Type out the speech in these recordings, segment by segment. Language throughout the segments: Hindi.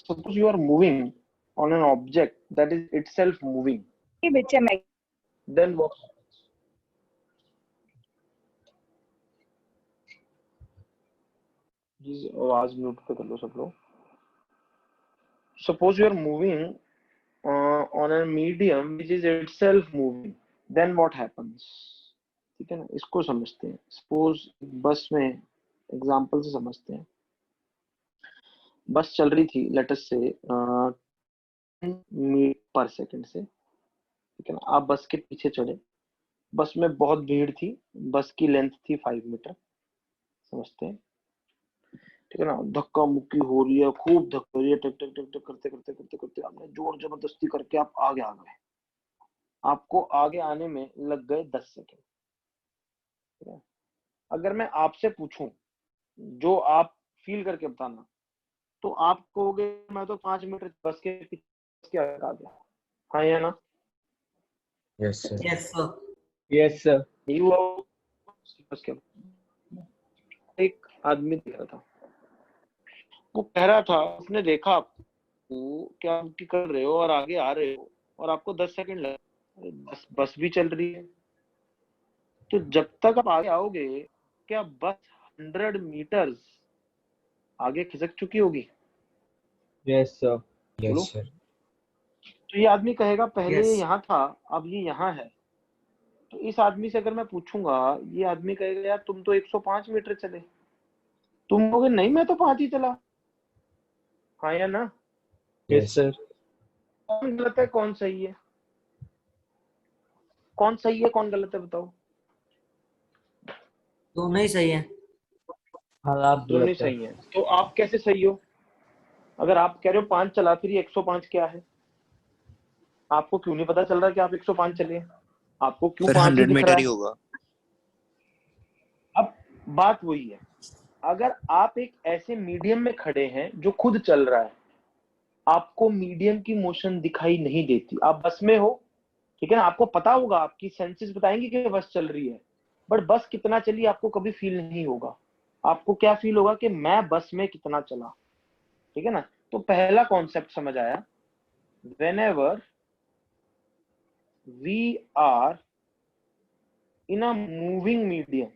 suppose you are moving on an object that is itself moving, then what? Please आवाज म्यूट पे कर लो सब लोग. Suppose you are moving on a medium which is itself moving, then what happens? ठीक है ना, इसको समझते हैं. Suppose बस में एग्जांपल से समझते हैं. बस चल रही थी लेट अस से 10 मीटर पर सेकंड से, ठीक है ना. आप बस के पीछे चढ़े, बस में बहुत भीड़ थी, बस की लेंथ थी 5 मीटर, समझते हैं, ठीक है ना. धक्का मुक्की हो रही है, खूब धक्का हो रही है, टक टक टक टक करते करते करते करते आपने जोर जबरदस्ती करके आप आगे आ गए. आपको आगे आने में लग गए 10 सेकंड, ठीक है. अगर मैं आपसे पूछूं, जो आप फील करके बताना, तो आप कहोगे मैं तो 5 मीटर बस के पीछे आ गया. हाँ या ना? Yes sir. Yes sir. Yes sir. बस के एक आदमी दिख रहा था, वो कह रहा था उसने देखा आपको क्या आप कर रहे हो और आगे आ रहे हो और आपको 10 सेकंड लगे. बस भी चल रही है, तो जब तक आप आगे आओगे क्या बस 100 मीटर्स आगे खिसक चुकी होगी? Yes sir. Yes sir. तो ये आदमी कहेगा पहले Yes. यहाँ था, अब ये यहाँ है. तो इस आदमी से अगर मैं पूछूंगा, ये आदमी कहेगा यार तुम तो 105 मीटर चले. तुम कहोगे नहीं मैं तो 5 ही चला. हाँ या ना? Yes sir. कौन गलत है कौन सही है? कौन सही है कौन गलत है बताओ? दोनों ही सही है. हालात दोनों ही गलत है. सही है. तो आप कैसे सही हो? अगर आप कह रहे हो 5 चला, फिर ये 105 क्या है? आपको क्यों नहीं पता चल रहा कि आप 105 चले? आपको क्यों 5 ही 100 दिख रहा मीटर है? ही होगा. अब बात वही है, अगर आप एक ऐसे मीडियम में खड़े हैं जो खुद चल रहा है, आपको मीडियम की मोशन दिखाई नहीं देती. आप बस में हो, ठीक है ना, आपको पता होगा, आपकी सेंसेस बताएंगे कि बस चल रही है, बट बस कितना चली आपको कभी फील नहीं होगा. आपको क्या फील होगा कि मैं बस में कितना चला, ठीक है ना. तो पहला कॉन्सेप्ट समझ आया. whenever we are in a moving medium,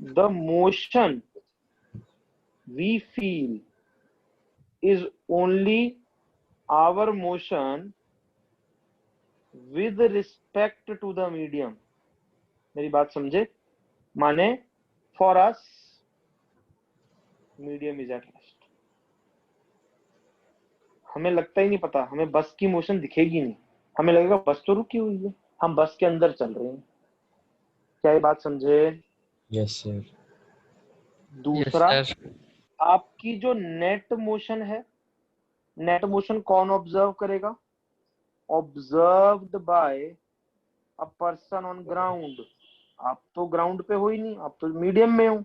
the motion we feel is only our motion with respect to the medium. मेरी बात समझे? माने for us medium is at rest. हमें लगता ही नहीं पता, हमें बस की मोशन दिखेगी नहीं, हमें लगेगा बस तो रुकी हुई है, हम बस के अंदर चल रहे हैं. क्या ये बात समझे? Yes sir. दूसरा, Yes, sir. आपकी जो नेट मोशन है, नेट मोशन कौन ऑब्जर्व करेगा? Observed bye a person on ground. आप तो ग्राउंड पे हो ही नहीं, आप तो मीडियम में हो.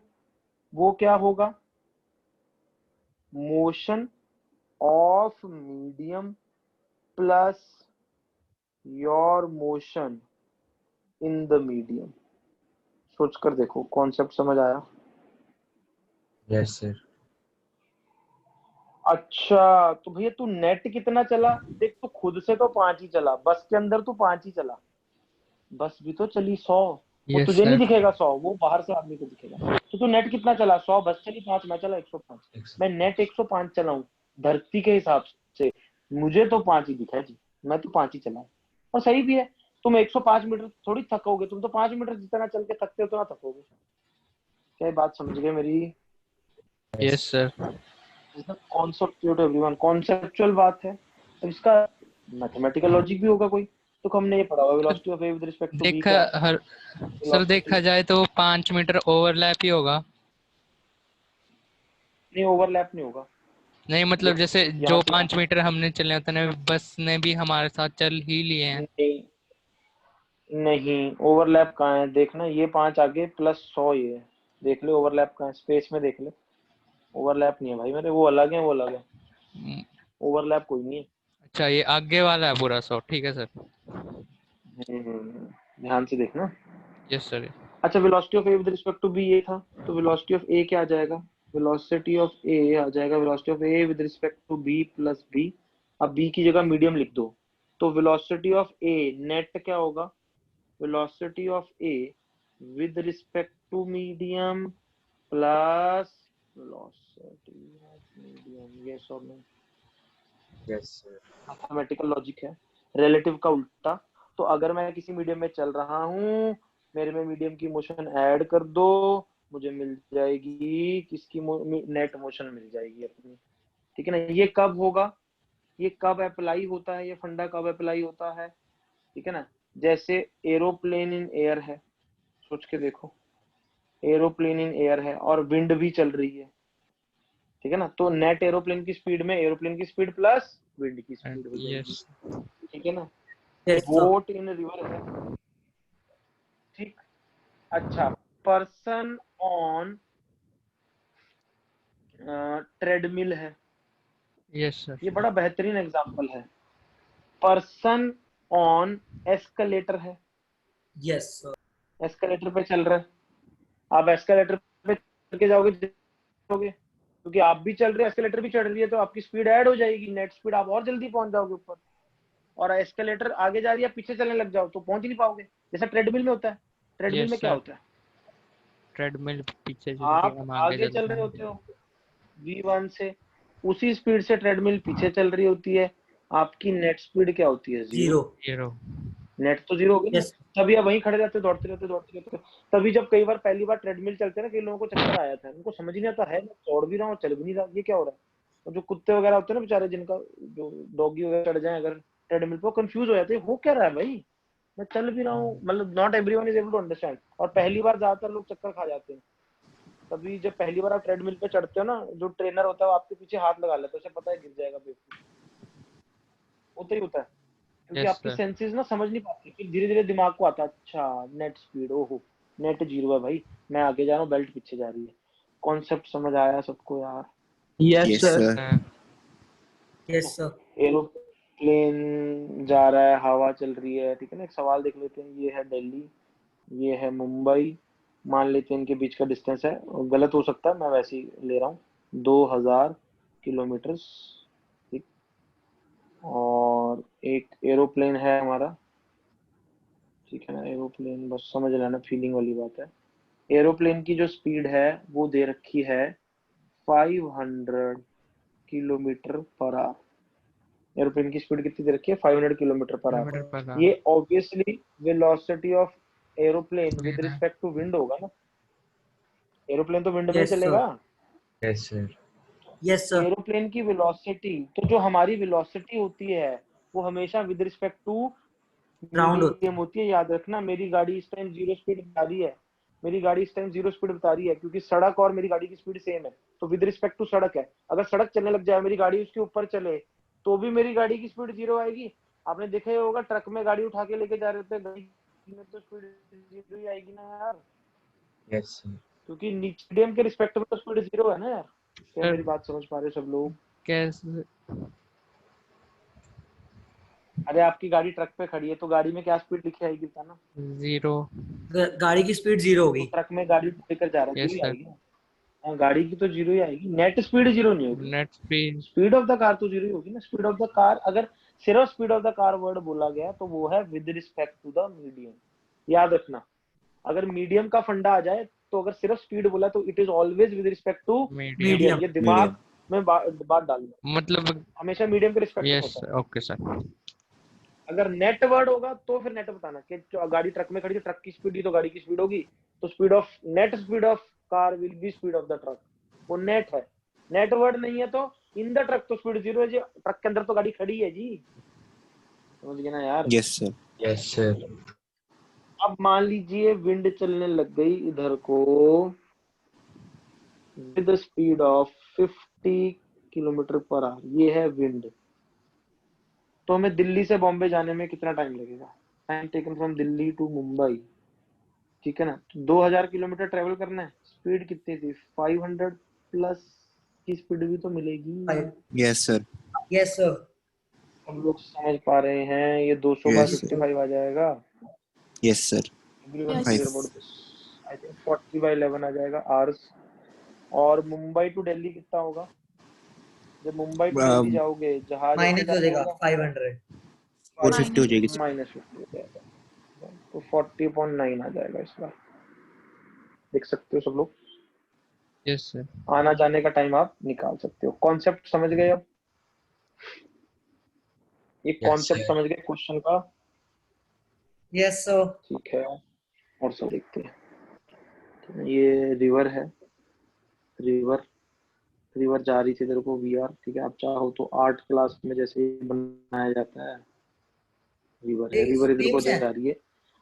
वो क्या होगा? Motion of medium plus your motion in the medium. सोच कर देखो, कॉन्सेप्ट समझ आया? Yes sir. अच्छा, तो भैया तू नेट कितना चला? देख, तू खुद से तो 5 ही चला, बस के अंदर तू 5 ही चला, बस भी तो चली 100. वो Yes, तुझे नहीं sir. दिखेगा 100, वो बाहर से आदमी को दिखेगा. तो तू नेट कितना चला? 100, बस चली 5, मैं चला 105. मैं नेट 105 चलाऊं धरती के हिसाब से, मुझे तो 5 ही दिखा जी, मैं तो 5 ही चलाऊं. और सही भी है, तुम 105 मीटर थोड़ी थकोगे, तुम तो 5 मीटर जितना चल के थकते हो उतना थकोगे. क्या बात समझ गए मेरी? Yes, sir. Conceptual everyone, conceptual बात है. अब इसका मैथमेटिकल लॉजिक भी होगा कोई, तो हमने ये पढ़ा हुआ velocity of wave with respect to v देखा क्या? हर सर देखा जाए तो 5 मीटर ओवरलैप ही होगा. नहीं, ओवरलैप नहीं होगा. नहीं मतलब जैसे यहाँ जो से 5 मीटर हमने चले उतने बस ने भी हमारे साथ चल ही लिए हैं. नहीं, नहीं ओवरलैप कहाँ है? देखना, ये 5 आगे प्लस 100 ये है. देख ले ओवरलैप कहाँ है, स्पेस में देख ले. ओवरलैप नहीं है भाई मेरे, वो अलग है, वो अलग है. ओवरलैप कोई नहीं है. अच्छा, ये आगे वाला है पूरा 100. ठीक है सर. ध्यान से देखना. Yes sir. अच्छा velocity of A with respect to B ये था, तो वेलोसिटी ऑफ ए क्या आ जाएगा, वेलोसिटी ऑफ ए आ जाएगा velocity of A with respect to B plus B. अब बी की जगह मीडियम लिख दो, तो वेलोसिटी ऑफ ए नेट क्या होगा, velocity of A with respect to medium plus velocity of medium. Yes और no? Yes sir. Mathematical logic है, रिलेटिव का उल्टा। तो अगर मैं किसी मीडियम में चल रहा हूँ, मेरे में मीडियम की मोशन ऐड कर दो, मुझे मिल जाएगी किसकी नेट मोशन मिल जाएगी अपनी। ठीक है ना? ये कब होगा, ये कब अप्लाई होता है, ये फंडा कब अप्लाई होता है? ठीक है ना? जैसे एरोप्लेन इन एयर है, सोच के देखो, एरोप्लेन इन एयर है और विंड भी चल रही है, ठीक है ना? तो नेट एरोप्लेन की स्पीड में एरोप्लेन की स्पीड प्लस विंड की स्पीड हो जाएगी, यस ठीक है ना? Yes, sir. Boat in river है, ठीक। अच्छा, पर्सन ऑन ट्रेडमिल है, यस सर ये बड़ा बेहतरीन एग्जांपल है। पर्सन ऑन एस्केलेटर है, Yes, sir. एस्केलेटर पे चल रहा है, आप एस्केलेटर पे चल के जाओगे, क्योंकि आप भी चल रहे हैं, एस्केलेटर भी चढ़ रही है, तो आपकी स्पीड ऐड हो जाएगी, नेट स्पीड आप और जल्दी पहुंच जाओगे ऊपर। और एस्केलेटर आगे जा रही है, पीछे चलने लग जाओ तो पहुंच ही नहीं पाओगे, जैसा ट्रेडमिल में होता है। ट्रेडमिल Yes, में क्या sir. होता है, ट्रेडमिल पीछे चलती आप है, हम आगे चल रहे होते हो v1 से, उसी स्पीड से ट्रेडमिल पीछे चल रही होती है, आपकी नेट स्पीड क्या होती है, जीरो। Zero. जीरो। नेट तो जीरो होगी ना, Yes. तभी आप वहीं खड़े रहते दौड़ते। तभी जब कई बार पहली बार ट्रेडमिल चलते हैं ना, कई लोगों को चक्कर आया था, उनको समझ नहीं आता है, मैं दौड़ भी रहा हूँ चल भी नहीं रहा, ये क्या हो रहा है। और जो कुत्ते वगैरह होते हैं ना बेचारे, जिनका जो डॉगी वगैरह चढ़ जाए अगर ट्रेडमिल पे, कंफ्यूज हो जाते हैं, हो क्या रहा है भाई, मैं चल भी रहा हूँ, मतलब not everyone is able to understand. और पहली बार ज्यादातर लोग चक्कर खा जाते हैं। तभी जब पहली बार आप ट्रेडमिल पे चढ़ते हो ना, जो ट्रेनर होता है वो आपके पीछे हाथ लगा लेता है, उसे पता है गिर जाएगा, बेवकूफ होता ही होता है, क्योंकि Yes, आपकी sir. सेंसेस ना समझ नहीं पाती। फिर धीरे धीरे दिमाग को आता है, अच्छा नेट स्पीड, ओहो नेट जीरो है भाई, मैं आगे जा रहा हूँ, बेल्ट पीछे जा रही है। कॉन्सेप्ट समझ आया सबको यार? Yes, Yes, sir. sir. Yes, sir. Aeroplane जा रहा है, हवा चल रही है, ठीक है ना? एक सवाल देख लेते हैं, ये है दिल्ली, ये है मुंबई, मान लेते हैं इनके बीच का डिस्टेंस है, गलत हो सकता है, मैं वैसे ही ले रहा हूँ, 2000 किलोमीटर, ठीक। और एक एरोप्लेन है हमारा, ठीक है ना? एरोप्लेन बस समझ लेना, फीलिंग वाली बात है। एरोप्लेन की जो स्पीड है वो दे रखी है 500 किलोमीटर पर आवर। एरोप्लेन की स्पीड कितनी दे रखी है, 500 kilometre per hour. Kilometre per hour. ये obviously velocity of aeroplane with respect to wind होगा ना, एरोप्लेन तो विंड में Yes, चलेगा। Yes, sir. Yes, sir. Aeroplane की वेलोसिटी, तो जो हमारी वेलोसिटी होती है वो हमेशा विद रिस्पेक्ट टू Ground होती मीडियम होती है। याद रखना, मेरी गाड़ी इस टाइम जीरो स्पीड बता रही है, मेरी गाड़ी इस टाइम जीरो स्पीड बता रही है, क्योंकि सड़क और मेरी गाड़ी की स्पीड सेम है, तो विद रिस्पेक्ट टू सड़क है। अगर सड़क चलने लग जाए, मेरी गाड़ी उसके ऊपर चले, तो भी मेरी गाड़ी की स्पीड जीरो आएगी। आपने देखा ही होगा, ट्रक में गाड़ी उठा के लेके जा रहे थे, गाड़ी में तो स्पीड जीरो ही आएगी ना यार, Yes, sir. क्योंकि मीडियम के रिस्पेक्ट में तो स्पीड जीरो है ना यार। क्या मेरी बात समझ पा रहे हो सब लोग? कैसे? अरे आपकी गाड़ी ट्रक पे खड़ी है, तो गाड़ी में क्या स्पीड लिखी आएगी बताना? जीरो। गाड़ी की स्पीड जीरो तो होगी। ट्रक में गाड़ी लेकर जा रहा है, Yes, जीरो ही sir. आएगी ना। हाँ, गाड़ी की तो जीरो ही आएगी, नेट स्पीड जीरो नहीं होगी। Net speed. Speed of the car तो जीरो ही होगी ना। स्पीड ऑफ द कार, अगर सिर्फ speed of the car word बोला गया तो वो है with respect to the medium. याद रखना, अगर मीडियम का फंडा आ जाए, तो अगर सिर्फ स्पीड बोला तो it is always with respect to medium. Medium. ये दिमाग में बात डालना, मतलब हमेशा मीडियम के रिस्पेक्ट में यस, होता है। Okay sir. अगर नेट वर्ड होगा तो फिर नेट बताना कि गाड़ी ट्रक में खड़ी है, ट्रक की स्पीड ही तो गाड़ी की स्पीड होगी, तो speed of net speed of car will be speed of the truck. वो नेट है, नेट वर्ड नहीं है तो इन द ट्रक तो स्पीड जीरो है जी, ट्रक के अंदर तो गाड़ी खड़ी है जी, समझ गए ना यार? Yes, sir. Yes, sir. अब मान लीजिए विंड चलने लग गई इधर को with speed of 50 kilometre per hour, ये है विंड। तो हमें दिल्ली से बॉम्बे जाने में कितना टाइम लगेगा? Time taken from Delhi to Mumbai, ठीक है ना? तो 2000 किलोमीटर ट्रेवल करना है, स्पीड कितनी थी, 500 प्लस की स्पीड भी तो मिलेगी। Yes, sir. Yes, sir. हम लोग समझ पा रहे हैं? ये 200 बाय Yes, sir. 55 आ जाएगा। Yes, sir. Everyone Yes. clear about this? I think 40/11 आ जाएगा आवर्स। और मुंबई टू दिल्ली कितना होगा? जब मुंबई टू दिल्ली जाओगे जहाज ऐसे माइनस हो जाना जाएगा होगा, 500। 450 हो जाएगी सर। -50 हो जाएगा, तो 40.9 आ जाएगा इस बार। देख सकते हो सब लोग, यस सर। आना जाने का टाइम आप निकाल सकते हो। कॉन्सेप्ट समझ गए? अब एक Yes, कॉन्सेप्ट sir. समझ गए क्वेश्चन का? Yes sir. ठीक है, और सब देखते हैं। ये रिवर है, रिवर रिवर जा रही थी तेरे को VR, ठीक है। आप चाहो तो आर्ट क्लास में जैसे बनाया जाता है, रिवर है, रिवर इधर को वेव्स हैं, जा रही है।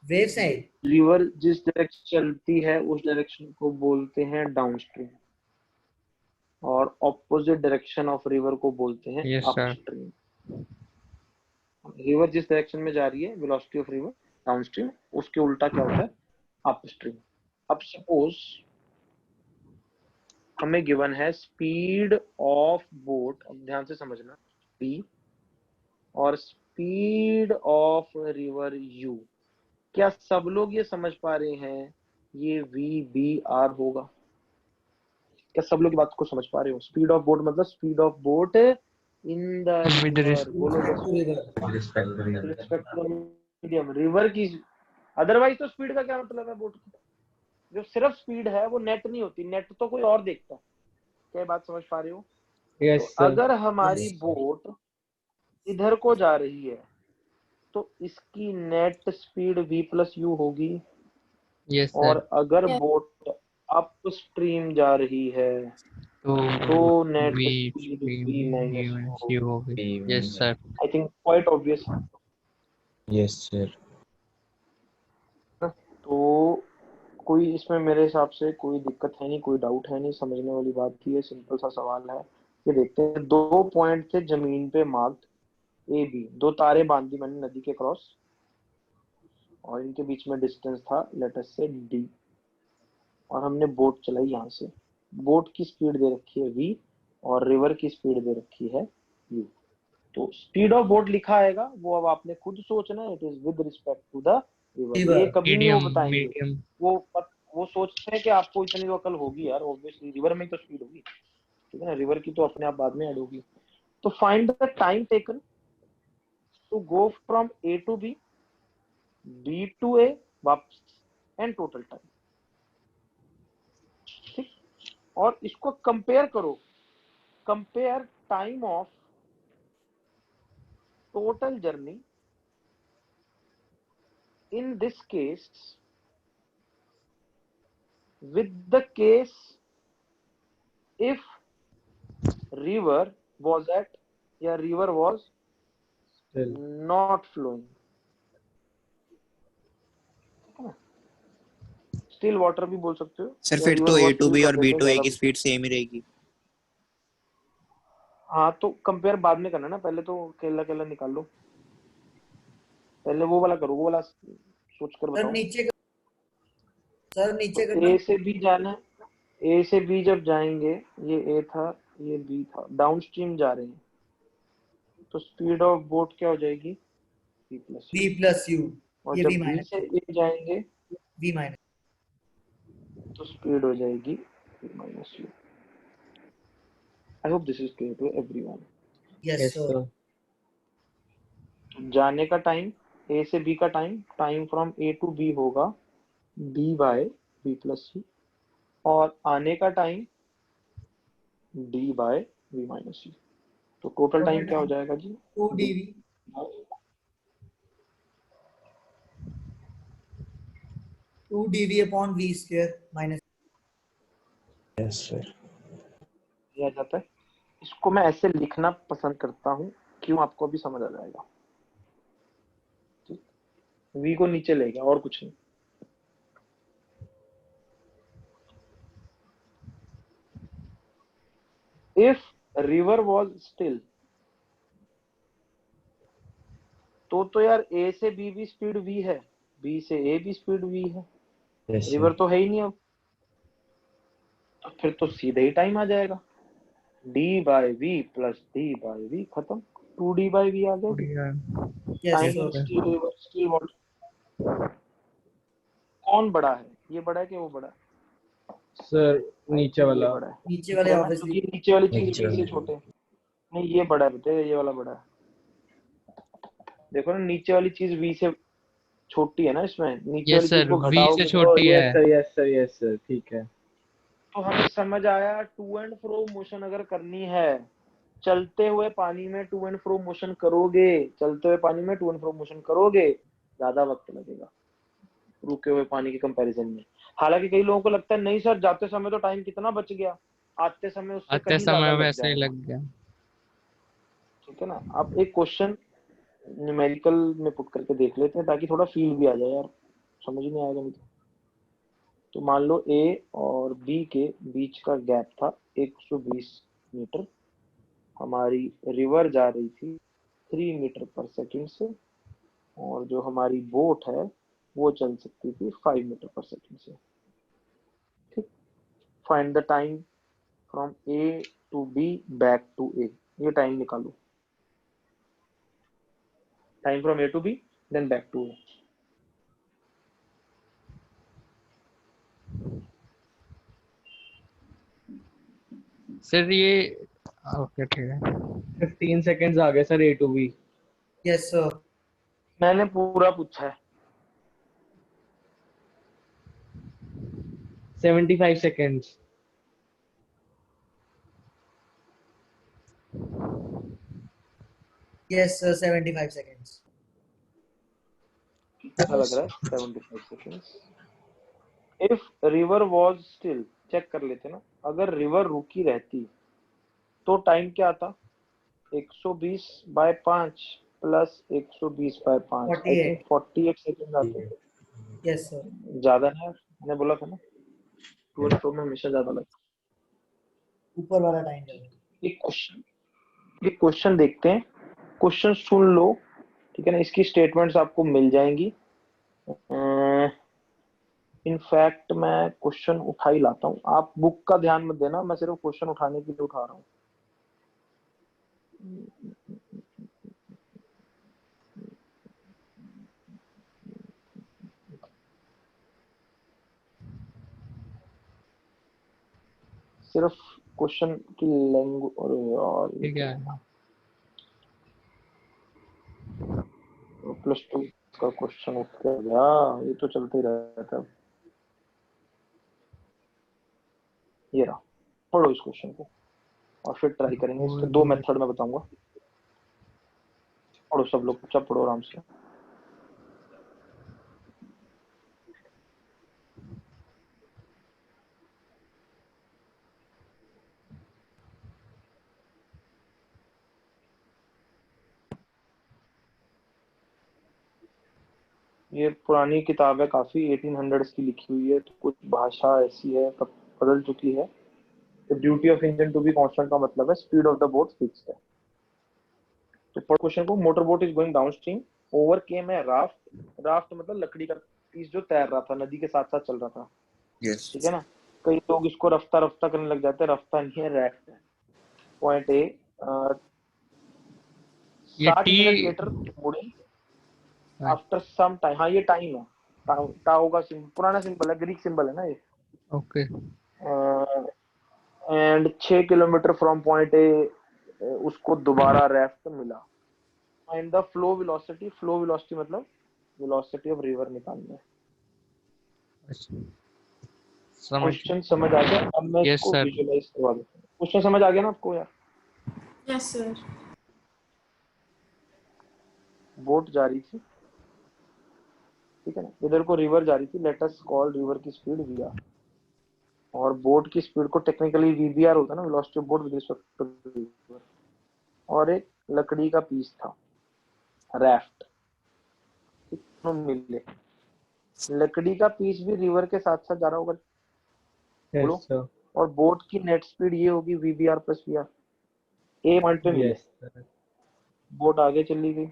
वेव्स हैं। रिवर जिस डायरेक्शन चलती है उस डायरेक्शन को बोलते हैं डाउनस्ट्रीम, और ऑपोजिट डायरेक्शन ऑफ रिवर को बोलते हैं यस सर। अपस्ट्रीम। रिवर जिस डायरेक्शन में जा रही है, वेलोसिटी ऑफ रिवर डाउनस्ट्रीम, उसके उल्टा क्या होता है? अपस्ट्रीम। अब सपोज हमें गिवन है स्पीड ऑफ बोट, अब ध्यान से समझना, v, और स्पीड ऑफ रिवर u। क्या सब लोग ये समझ पा रहे हैं ये v/b/r होगा? क्या सब लोग बात को समझ पा रहे हो? स्पीड ऑफ बोट मतलब speed of boat in the With river, बोलो बच्चों, Respect. Respect to medium, river की। अदरवाइज तो स्पीड का क्या मतलब है बोट की? जो सिर्फ स्पीड है वो नेट नहीं होती, नेट तो कोई और देखता है। क्या बात समझ पा रहे हो? Yes, तो sir. अगर हमारी Yes. बोट इधर को जा रही है तो इसकी नेट स्पीड v+u होगी। यस और सर। अगर बोट अप स्ट्रीम जा रही है तो तो net V speed V v-u U होगी। हो गई। Yes sir. I think quite obvious. Yes, sir. तो कोई इसमें मेरे हिसाब से कोई दिक्कत है नहीं, कोई डाउट है नहीं, समझने वाली बात थी। ये सिंपल सा सवाल है। ये देखते हैं, 2 पॉइंट थे जमीन पे मार्क्ड ए बी, 2 तारे बांध दी मैंने नदी के क्रॉस, और इनके बीच में डिस्टेंस था लेट अस से d, और हमने बोट चलाई यहाँ से। बोट की स्पीड दे रखी है v और रिवर की स्पीड दे रखी है u। तो स्पीड ऑफ बोट लिखा आएगा, वो अब आपने खुद सोचना है। It is with respect to the river. River. ये कभी नहीं वो मीडियम बताएंगे, मीडियम। वो सोचते हैं कि आपको इतनी तो अकल होगी यार, ऑब्वियसली रिवर में तो स्पीड होगी, ठीक है ना। रिवर की तो अपने आप बाद में ऐड होगी। तो find the time taken to go from A to B, B to A वापस, एंड टोटल टाइम। ठीक, और इसको कंपेयर करो, compare time of total journey in this case with the case if river was at, या river was Still. not flowing, still water भी बोल सकते हो। सर या फिर river तो ए was टू still बी कर और बी देते हैं टू ए ज्यादा। की स्पीड सेम ही रहेगी। हाँ, तो कंपेयर बाद में करना ना, पहले तो अकेला अकेला निकाल लो, पहले वो वाला करो, वो वाला सोच कर सर बताओ। नीचे सर नीचे तो करना। ए से बी जाना है, ए से बी जब जाएंगे, ये ए था ये बी था, डाउन स्ट्रीम जा रहे हैं, तो स्पीड ऑफ बोट क्या हो जाएगी? v plus v plus you, और ये जब v बी माइनस से ए जाएंगे v माइनस। तो स्पीड हो जाएगी v-u। I hope this is clear to everyone. Yes Yes, sir. sir. जाने का टाइम, ए से बी का time, time from A to B होगा b by v plus u, और आने का time d by v minus u। तो टोटल टाइम क्या हो जाएगा जी? 2 dv 2 dv upon v square minus. Yes sir. आ जाता है। इसको मैं ऐसे लिखना पसंद करता हूँ, क्यों? आपको भी समझ आ जाएगा। ठीक, v को नीचे लेगा और कुछ नहीं। इफ रिवर वॉज स्टिल, तो यार ए से बी भी स्पीड v है, बी से ए भी स्पीड v है, यस रिवर तो है ही नहीं अब, तो फिर तो सीधे ही टाइम आ जाएगा, d by v plus d by v, खत्म। 2d बाय v आ गया। Yes time sir. Still river still water. कौन बड़ा है? ये बड़ा है कि वो बड़ा है? सर I नीचे think ये वाला। बड़ा है, नीचे वाले है ना, ऑब्वियसली। क्योंकि नीचे वाली चीज नीचे बी से वाला। छोटे हैं। नहीं ये बड़ा है बेटे, ये वाला बड़ा है। देखो ना, नीचे वाली चीज वी से छोटी है ना, इसमें नीचे यस वाली चीज सर, को वी से घटाओगे तो छोटी है। Yes sir, yes sir, yes sir, ठीक है। तो हमें समझ आया टू एंड फ्रो मोशन अगर करनी है, चलते हुए पानी में टू एंड फ्रो मोशन करोगे, चलते हुए पानी में टू एंड फ्रो मोशन करोगे, ज्यादा वक्त लगेगा रुके हुए पानी के कंपैरिजन में। हालांकि कई लोगों को लगता है नहीं सर, जाते समय तो टाइम कितना बच गया, आते समय उससे आते कहीं ज्यादा समय लग वैसे ही जाएगा। लग गया। ठीक है ना, आप एक क्वेश्चन न्यूमेरिकल में पुट करके देख लेते हैं ताकि थोड़ा फील भी आ जाए यार, समझ नहीं आएगा मुझे। तो मान लो ए और बी के बीच का गैप था 120 मीटर, हमारी रिवर जा रही थी 3 मीटर पर सेकंड से, और जो हमारी बोट है वो चल सकती थी 5 मीटर पर सेकंड से। ठीक, find the time from A to B back to A, ये टाइम निकालो, time from A to B then back to A. Sir ये ओके ठीक है। 15 सेकंड्स आ गए sir, A to B. Yes sir. मैंने पूरा पूछा है। 75 सेकंड्स। Yes sir, 75 seconds. कितना लग रहा है? 75 seconds. If river was still, check कर लेते ना, अगर रिवर रुकी रहती तो टाइम क्या आता? 120 बाय 5 प्लस 120 बाय 5, आई 48। थिंक 48 सेकंड आते। Yes sir. ज्यादा है, मैंने बोला था ना टू एंड फ्रो में हमेशा ज्यादा लगता ऊपर वाला टाइम है। टेबल। ये क्वेश्चन देखते हैं, क्वेश्चन सुन लो, ठीक है ना, इसकी स्टेटमेंट्स आपको मिल जाएंगी। इनफैक्ट मैं क्वेश्चन उठा ही लाता हूँ, आप बुक का ध्यान मत देना, मैं सिर्फ क्वेश्चन उठाने के लिए उठा रहा हूँ। सिर्फ क्वेश्चन की लैंग्वेज, और यार ये ठीक क्या है। है, +2 का क्वेश्चन उठ के गया, ये तो चलते ही रहता है। ये रहा, पढ़ो इस क्वेश्चन को और फिर ट्राई करेंगे। इसके दो मेथड में बताऊंगा, पढ़ो सब लोग, चुपचाप पढ़ो आराम से। ये पुरानी किताब है काफी, 1800s की लिखी हुई है, तो कुछ भाषा ऐसी है बदल चुकी है। The duty of engine to be constant का मतलब है speed of the boat fixed है। तो पढ़ो क्वेश्चन को। Motor boat is going downstream, overcame है राफ्ट, राफ्ट मतलब लकड़ी का पीस जो तैर रहा था, नदी के साथ साथ चल रहा था। Yes. ठीक है ना, कई लोग इसको रफ्ता रफ्ता करने लग जाते हैं, रफ्ता नहीं है, रैफ्ट है। पॉइंट ए, ये 60 टी। मिनट लेटर मुड़े आफ्टर सम टाइम, हाँ ये टाइम है, टाओ का सिंबल, पुराना सिंबल है, ग्रीक सिंबल है ना ये। Okay. And 6 kilometre from point ए उसको दोबारा रेफ्ट मिला। Find the flow velocity, flow velocity मतलब वेलोसिटी ऑफ रिवर निकालना है। समझ। क्वेश्चन समझ आ गया? अब मैं यस इसको सर। विजुअलाइज करवा देता हूँ। क्वेश्चन समझ आ गया ना आपको यार? Yes sir. बोट जा रही थी, ठीक है ना, इधर को रिवर जा रही थी, लेट अस कॉल रिवर की स्पीड वी आर, और बोट की स्पीड को टेक्निकली वीबीआर होता है ना, velocity of boat with respect to river. और एक लकड़ी का पीस था, राफ्ट, मिले, लकड़ी का पीस भी रिवर के साथ साथ जा रहा होगा, बोलो। Yes sir. और बोट की नेट स्पीड ये होगी वीबीआर प्लस वीआर। ए पॉइंट पे मिले, यस सर। बोट आगे चली गई,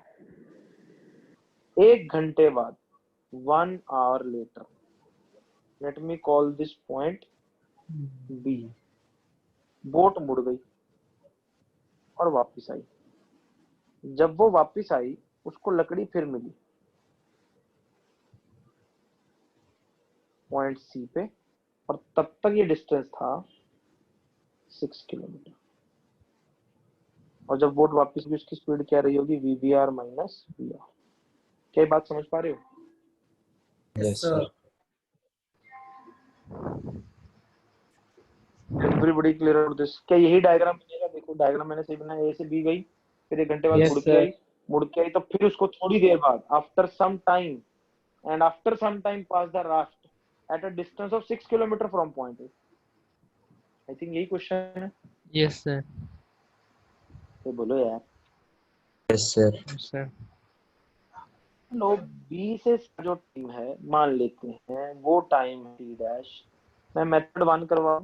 1 घंटे बाद, 1 hour later, let me call this point B, boat मुड़ गई और वापस आई। जब वो वापस आई उसको लकड़ी फिर मिली, पॉइंट सी पे, और तब तक ये डिस्टेंस था 6 किलोमीटर। और जब बोट वापस भी उसकी स्पीड क्या रही होगी, VBR माइनस VR। क्या ये बात समझ पा रहे हो? Yes, sir. Everybody clear about this? क्या यही डायग्राम बनेगा? देखो डायग्राम मैंने सही बनाया, ए से बी गई, फिर 1 घंटे बाद Yes, sir. मुड़ के आई, तो फिर उसको थोड़ी देर बाद after some time pass the raft at a distance of 6 kilometre from point A. I think यही क्वेश्चन है। Yes sir. तो बोलो यार। Yes, sir. यस सर। लो बी से जो टाइम है मान लेते हैं वो टाइम है टी डैश। मैं मेथड 1 करवा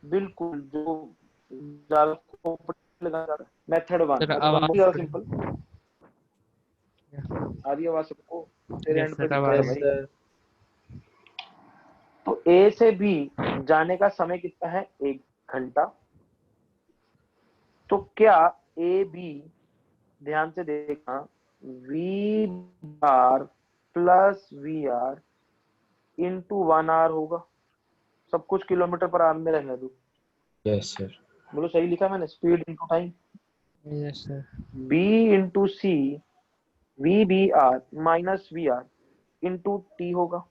बिल्कुल जो ज्यादा लगा रहा है। मेथड 1 सर बहुत आवाज ज्यादा सिंपल। आ रही आवाज सबको? तेरे यस एंड पे सर दिख रहा है Yes, आवाज। भाई। sir. तो ए से बी जाने का समय कितना है? 1 घंटा। तो क्या ए बी, ध्यान से देखना, V bar plus V R into 1 hour होगा? सब कुछ किलोमीटर पर आवर में रहने दो। Yes, sir. बोलो सही लिखा मैंने? Speed into time. Yes sir. B into C V B R minus V R into T होगा।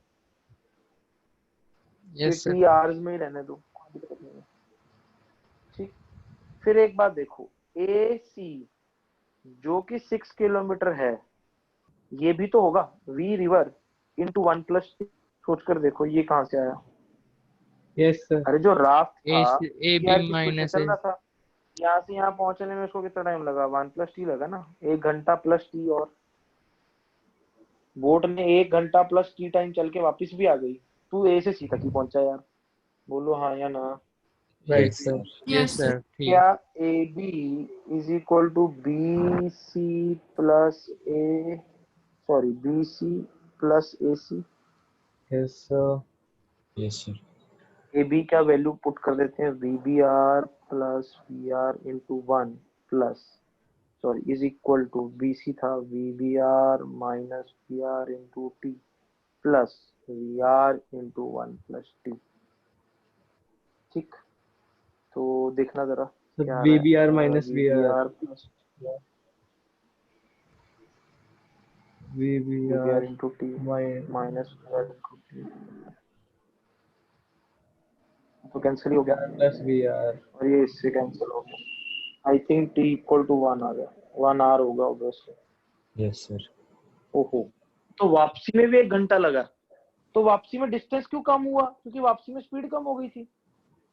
ये यस सर। टी आवर्स में ही रहने दो, कोई दिक्कत नहीं है। ठीक। फिर एक बात देखो, ए सी जो कि 6 किलोमीटर है, ये भी तो होगा V river into 1 plus T. सोच कर देखो ये कहां से आया? Yes, sir. अरे जो राफ्ट ए था ए यार बी की स्पीड से माइनस चल ए। रहा था, यहाँ से यहाँ पहुंचने में उसको कितना टाइम लगा? 1 प्लस टी लगा ना, 1 घंटा प्लस टी। और बोट ने 1 घंटा प्लस टी टाइम चल के वापस भी आ गई। तू ए से सी तक ही पहुंचा यार। बोलो हाँ या ना? Right, Yes, sir. sir. Yes sir ठीक। क्या A B is equal to B C plus A, sorry B C plus A C? Yes, sir. Yes, sir. A B क्या वैल्यू पुट कर देते हैं? V B R plus V R into 1 plus, sorry is equal to, B C था V B R minus V R into T plus V R into 1 plus T. ठीक। तो देखना जरा So क्या आ रहा है। VBR minus V B VR. R plus V B R VBR into T minus. Minus V R into T, तो कैंसिल ही हो गया Plus VR. और ये इससे कैंसिल हो गया। I think T equal to 1 आ गया। 1 आवर होगा ऑब्वियसली। Yes, sir. ओहो, तो वापसी में भी 1 घंटा लगा। तो वापसी में डिस्टेंस क्यों कम हुआ? क्योंकि वापसी में स्पीड कम हो गई थी।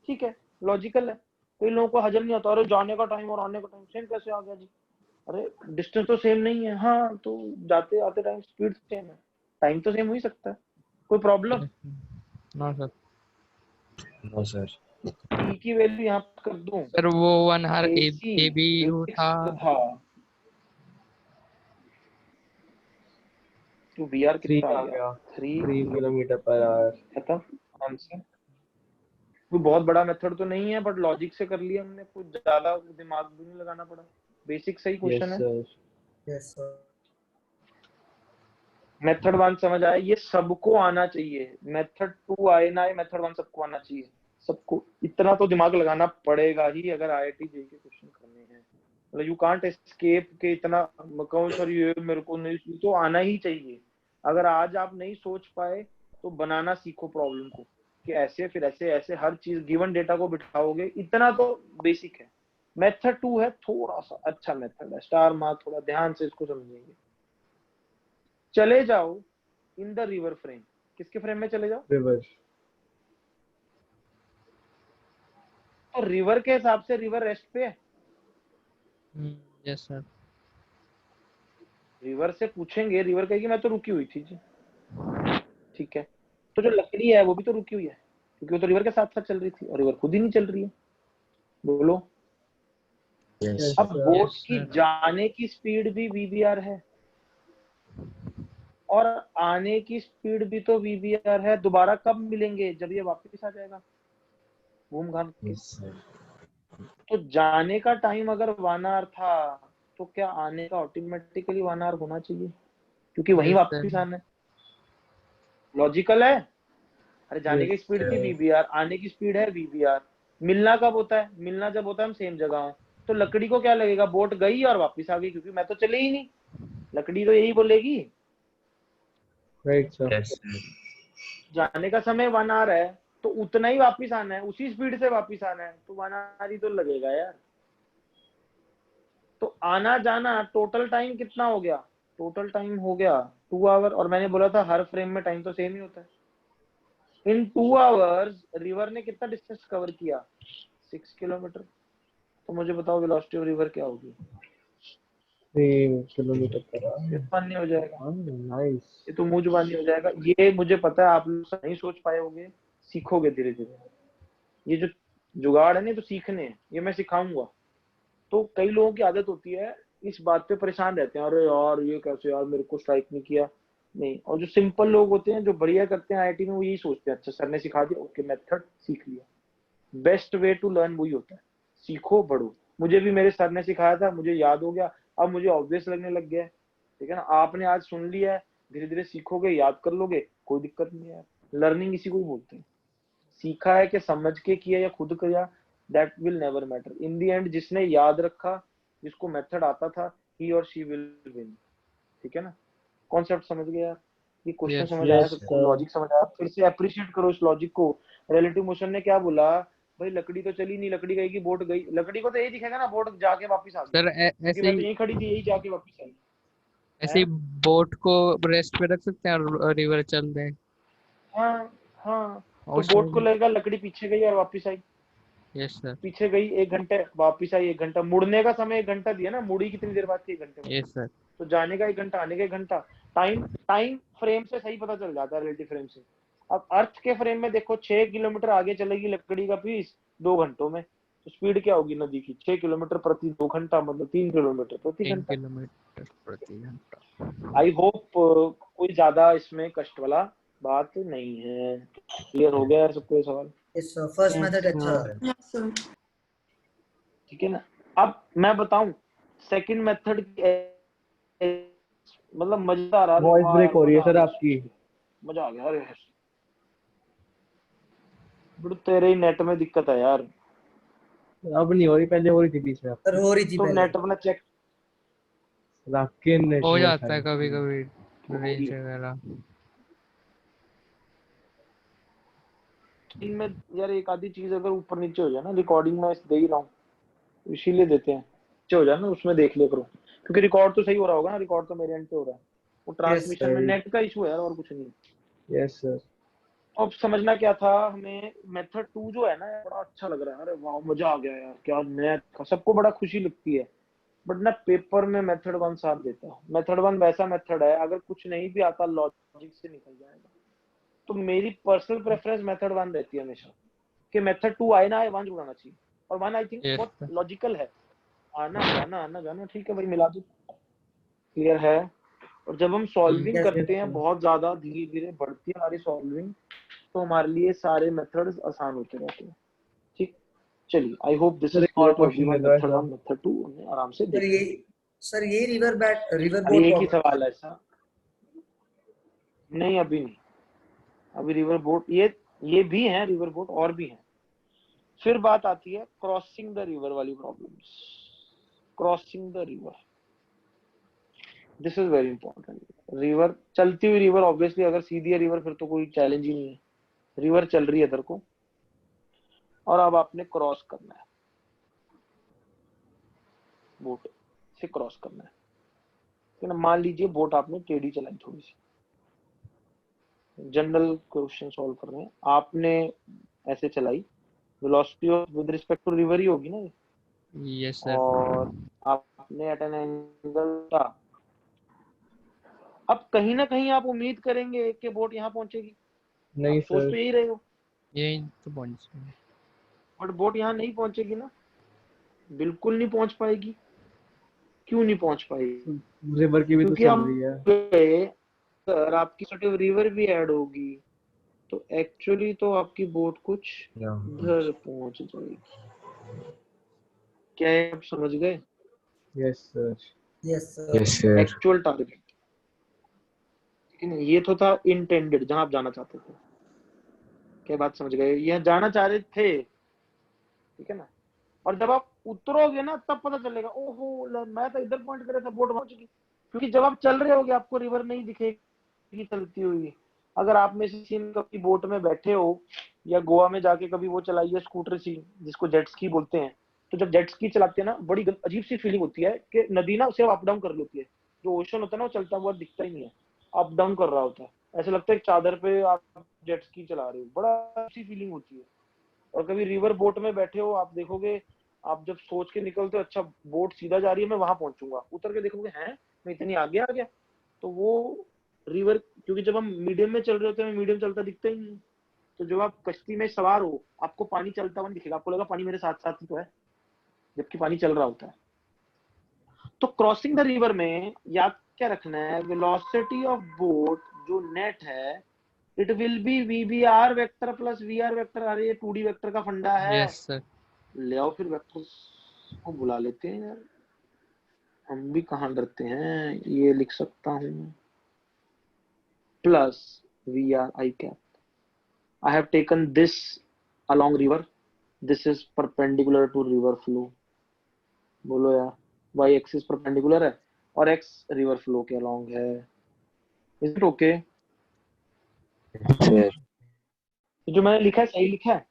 ठीक है, लॉजिकल है। कई लोगों को हजम नहीं होता, अरे जाने का टाइम और आने का टाइम सेम कैसे आ गया जी? अरे डिस्टेंस तो सेम नहीं है। हाँ, तो जाते आते टाइम स्पीड सेम है, टाइम तो सेम हो ही सकता है। कोई problem? No sir. No, sir. T की वैल्यू यहाँ पर कर दूं? सर वो 1 आवर AC ए बी था। था तो वी आर 3 कितना आ आ गया? गया. 3 3 kilometer per hour. खत्म आंसर। कोई बहुत बड़ा मेथड तो नहीं है, बट लॉजिक से कर लिया हमने, कुछ ज्यादा दिमाग भी नहीं लगाना पड़ा। बेसिक सही क्वेश्चन Yes, है। sir. Yes, sir. मेथड 1 समझ आया, ये सबको आना चाहिए। मेथड 2 आए ना आए, मेथड 1 सबको आना चाहिए। सबको इतना तो दिमाग लगाना पड़ेगा ही अगर IIT JEE के क्वेश्चन करने हैं। मतलब यू कांट एस्केप के इतना कहूं सर ये मेरे को नहीं, तो आना ही चाहिए। अगर आज आप नहीं सोच पाए तो बनाना सीखो प्रॉब्लम को, कि ऐसे फिर ऐसे ऐसे हर चीज गिवन डेटा को बिठाओगे। इतना तो बेसिक है। मेथड 2 है थोड़ा सा अच्छा मेथड है, स्टार मार्क, थोड़ा ध्यान से इसको समझेंगे। चले जाओ इन द रिवर फ्रेम। किसके फ्रेम में चले जाओ? River. तो रिवर के हिसाब से रिवर रेस्ट पे है। Yes sir. रिवर से पूछेंगे, रिवर कहेगी मैं तो रुकी हुई थी जी। ठीक है, तो जो लकड़ी है वो भी तो रुकी हुई है, क्योंकि वो तो रिवर के साथ साथ चल रही थी और रिवर खुद ही नहीं चल रही है। बोलो। Yes, Yes, अब sir. बोट Yes, की sir. जाने की स्पीड भी VBR है और आने की स्पीड भी तो VBR है। दोबारा कब मिलेंगे? जब ये वापस आ जाएगा घूम घाम के। Yes, sir. तो जाने का टाइम अगर 1 आवर था तो क्या आने का ऑटोमेटिकली 1 आवर होना चाहिए? क्योंकि वहीं Yes, वापस sir. आना है। लॉजिकल है? अरे जाने की Yes, स्पीड थी sir. वीबीआर, आने की स्पीड है वीबीआर। मिलना कब होता है? मिलना जब होता है हम सेम जगह हो। तो लकड़ी को क्या लगेगा, बोट गई और वापस आ गई, क्योंकि मैं तो चली ही नहीं। लकड़ी तो यही बोलेगी। right, sir. Yes, sir. जाने का समय 1 आवर है, तो उतना ही वापस आना है, उसी स्पीड से वापस आना है, तो 1 आवर ही तो लगेगा यार। तो आना जाना टोटल टाइम कितना हो गया? टोटल टाइम हो गया 2 आवर। और मैंने बोला था हर फ्रेम में टाइम तो सेम ही होता है। इन 2 आवर्स रिवर ने कितना डिस्टेंस कवर किया? 6 किलोमीटर। तो मुझे बताओ वेलोसिटी ऑफ रिवर क्या होगी? 3 किलोमीटर पर ये आवर। तो नहीं हो जाएगा, Nice. ये तो मुंह जुबानी हो जाएगा। ये मुझे पता है आप लोग नहीं सोच पाए होंगे, सीखोगे धीरे धीरे। ये जो जुगाड़ है ना, तो सीखने हैं, ये मैं सिखाऊंगा। तो कई लोगों की आदत होती है इस बात पे परेशान रहते हैं, अरे यार ये कैसे यार, मेरे को स्ट्राइक नहीं किया। नहीं, और जो सिंपल लोग होते हैं जो बढ़िया करते हैं आईआईटी में, वो यही सोचते हैं अच्छा सर ने सिखा दिया, ओके मेथड सीख लिया। बेस्ट वे टू लर्न वही होता है, सीखो बढ़ो। मुझे भी मेरे सर ने सिखाया था, मुझे याद हो गया, अब मुझे ऑब्वियस लगने लग गया है। ठीक है ना, आपने आज सुन लिया है, धीरे धीरे सीखोगे, याद कर लोगे, कोई दिक्कत नहीं है। लर्निंग इसी को ही बोलते हैं। सीखा है कि समझ के किया या खुद किया, that will never matter. In the and जिसने याद रखा, जिसको मेथड आता था, ही और शी विल विन। ठीक है ना, कॉन्सेप्ट समझ गए यार? ये क्वेश्चन Yes, समझ आया Yes, सबको? sir. लॉजिक समझ आया? फिर से अप्रिशिएट करो इस लॉजिक को। रिलेटिव मोशन ने क्या बोला? भाई लकड़ी तो चली नहीं, लकड़ी गई कि बोट गई? लकड़ी को तो यही दिखेगा ना, बोट जाके वापस आ गई, सर क्योंकि ऐसे मैं तो ही यही खड़ी थी, यही जाके वापस आई ऐसे ही है। बोट को रेस्ट पे रख सकते हैं और रिवर चल रहे हैं। हाँ हाँ, तो और बोट को लगेगा लकड़ी पीछे गई और वापस आई। यस सर, पीछे गई 1 घंटे, वापस आई 1 घंटा। मुड़ने का समय 1 घंटा दिया ना, मुड़ी कितनी देर बाद थी? 1 घंटे बाद। यस सर, तो जाने का 1 घंटा, आने का 1 घंटा। टाइम टाइम फ्रेम से सही पता चल जाता है, रिलेटिव फ्रेम से। अब अर्थ के फ्रेम में देखो, 6 किलोमीटर आगे चलेगी लकड़ी का पीस 2 घंटों में, तो स्पीड क्या होगी नदी की? 6 किलोमीटर प्रति 2 घंटा, मतलब 3 किलोमीटर प्रति 3 घंटा। किलोमीटर प्रति घंटा। आई होप कोई ज्यादा इसमें कष्ट वाला बात नहीं है। क्लियर हो गया सबको ये सवाल? Yes, sir. First Yes, method, अच्छा। sir. Yes, sir. ठीक है ना। अब मैं बताऊं सेकंड मेथड मतलब मजेदार आ रहा है। वॉइस वाह ब्रेक यार, हो रही है मजा आ सर गया, आपकी। मजा आ गया। अरे बड़े तेरे ही नेट में दिक्कत है यार। अब नहीं हो रही, पहले हो रही थी बीच में। सर हो रही थी तो पहले। नेट अपना चेक आपके नेट हो में जाता है शायद। कभी कभी होगी। रेंज वगैरह। इनमें यार एक आधी चीज अगर ऊपर नीचे हो जाए ना, रिकॉर्डिंग में दे ही रहा हूँ, इसीलिए देते हैं। नीचे हो जाए ना, उसमें देख लिया करो, क्योंकि रिकॉर्ड तो सही हो रहा होगा ना, रिकॉर्ड तो मेरे एंड पे हो रहा है। वो ट्रांसमिशन में sir. नेट का इशू है यार, और कुछ नहीं। Yes sir. अब समझना क्या था हमें, मेथड 2 जो है ना, बड़ा अच्छा लग रहा है। अरे वाह, मजा आ गया यार, क्या मैथ, सबको बड़ा खुशी लगती है। बट ना पेपर में मेथड 1 साथ देता है। मेथड 1 वैसा मेथड है, अगर कुछ नहीं भी आता लॉजिक से निकल जाएगा। तो मेरी पर्सनल प्रेफरेंस मेथड 1 रहती है हमेशा, कि मेथड 2 आए ना आए 1 जुड़ाना चाहिए। और 1 आई थिंक यस बहुत सर, लॉजिकल है। आना जाना आना जाना, ठीक है भाई, मिला दो। क्लियर है? और जब हम सॉल्विंग Yes, करते yes, हैं, sir. बहुत ज्यादा धीरे धीरे बढ़ती है हमारी सॉल्विंग, तो हमारे लिए सारे मेथड्स आसान होते रहते हैं। ठीक, चलिए, आई होप दिस सर इज एक क्लियर और टू क्वेश्चन एवरीवन। दे दो मेथड ऐसा। 1 मेथड 2 हमने आराम से सर देख ये लिया। सर ये रिवर अरे बोट एक ही प्रॉब्लम। सवाल है ऐसा? नहीं अभी नहीं, अभी रिवर बोट ये भी है, रिवर बोट और भी है। फिर बात आती है क्रॉसिंग द रिवर वाली problems. Crossing the river, this is very important. River, चलती हुई रिवर, ऑब्वियसली अगर सीधी है रिवर फिर तो कोई चैलेंज ही नहीं है। रिवर चल रही है इधर को, और अब आपने क्रॉस करना है, बोट से क्रॉस करना है ना। मान लीजिए बोट आपने टेढ़ी चलाई थोड़ी सी, जनरल क्वेश्चन सॉल्व कर रहे हैं, आपने ऐसे चलाई, velocity of with respect to river ही होगी ना ये। यस सर, और आपने एट एन एंगल, अब कहीं ना कहीं आप उम्मीद करेंगे कि बोट यहाँ पहुंचेगी, नहीं आप सोच सर। तो यही रहे हो, यही तो पॉइंट्स है। बट बोट यहाँ नहीं पहुंचेगी ना, बिल्कुल नहीं पहुंच पाएगी। क्यों नहीं पहुंच पाएगी? रिवर की भी तो क्योंकि चल हम रही है। गए, अगर आपकी सॉर्ट रिवर भी ऐड होगी, तो एक्चुअली तो आपकी बोट कुछ Yeah. इधर पहुंच जाएगी। क्या है, आप समझ गए? Yes sir. Yes sir. Yes, sir. Actual target, ठीक है ना, ये तो था इंटेंडेड, जहां आप जाना चाहते थे। क्या बात समझ गए? यह जाना चाह रहे थे, ठीक है ना। और जब आप उतरोगे ना तब पता चलेगा, ओहो मैं तो इधर पॉइंट कर रहा था, बोट पहुंच चुकी। क्योंकि जब आप चल रहे होगे आपको रिवर नहीं दिखेगी चलती हुई। अगर आप में से किसी कभी बोट में बैठे हो या गोवा में जाके कभी वो चलाई है स्कूटर सी, जिसको जेट स्की बोलते हैं, तो जब जेट स्की चलाते हैं ना, बड़ी अजीब सी फीलिंग होती है कि नदी ना उसे अप डाउन कर लेती है। जो ओशन होता है ना वो चलता हुआ दिखता ही नहीं है, अप डाउन कर रहा होता है। ऐसा लगता है एक चादर पे आप जेट स्की चला रहे हो, बड़ा अच्छी फीलिंग होती है। और कभी रिवर बोट में बैठे हो, आप देखोगे, आप जब सोच के निकलते हो अच्छा बोट सीधा जा रही है, मैं वहां पहुंचूंगा, उतर के देखोगे हैं मैं इतनी आगे आ गया। तो वो रिवर, क्योंकि जब हम मीडियम में चल रहे होते हैं, हमें मीडियम चलता दिखता ही नहीं। तो जब आप कश्ती में सवार हो, आपको पानी चलता हुआ नहीं दिखेगा, आपको लगा पानी मेरे साथ साथ ही तो है, जबकि पानी चल रहा होता है। तो क्रॉसिंग द रिवर में याद क्या रखना है, वेलोसिटी ऑफ बोट जो नेट है, it will be V B R vector plus V R vector. अरे ये 2D वेक्टर का फंडा है। Yes sir. ले आओ फिर वेक्टर्स को बुला लेते हैं यार, हम भी कहाँ डरते हैं। ये लिख सकता हूँ plus V R I cap. I have taken this along river, this is perpendicular to river flow। बोलो यार, y एक्सिस परपेंडिकुलर है और x रिवर फ्लो के along है। Is it okay? सर जो मैंने लिखा है सही लिखा है?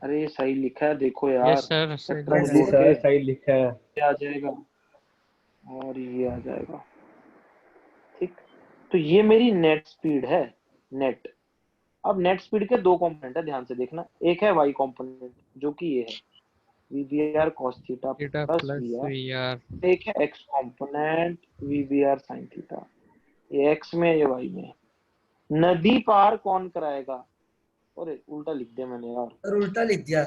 अरे ये सही लिखा है, देखो यार। यस सर, सही ट्रक Yes, जी जोड़ sir. के सर सही लिखा है। ये आ जाएगा और ये आ जाएगा, ठीक। तो ये मेरी नेट स्पीड है, नेट। अब नेट स्पीड के दो कंपोनेंट है, ध्यान से देखना। एक है y कंपोनेंट जो कि ये है V B R cos theta theta plus plus V R. V R. एक है x component V B R sine theta, ये x में ये y में। नदी पार कौन कराएगा? अरे उल्टा लिख दिया मैंने यार। और उल्टा लिख दिया।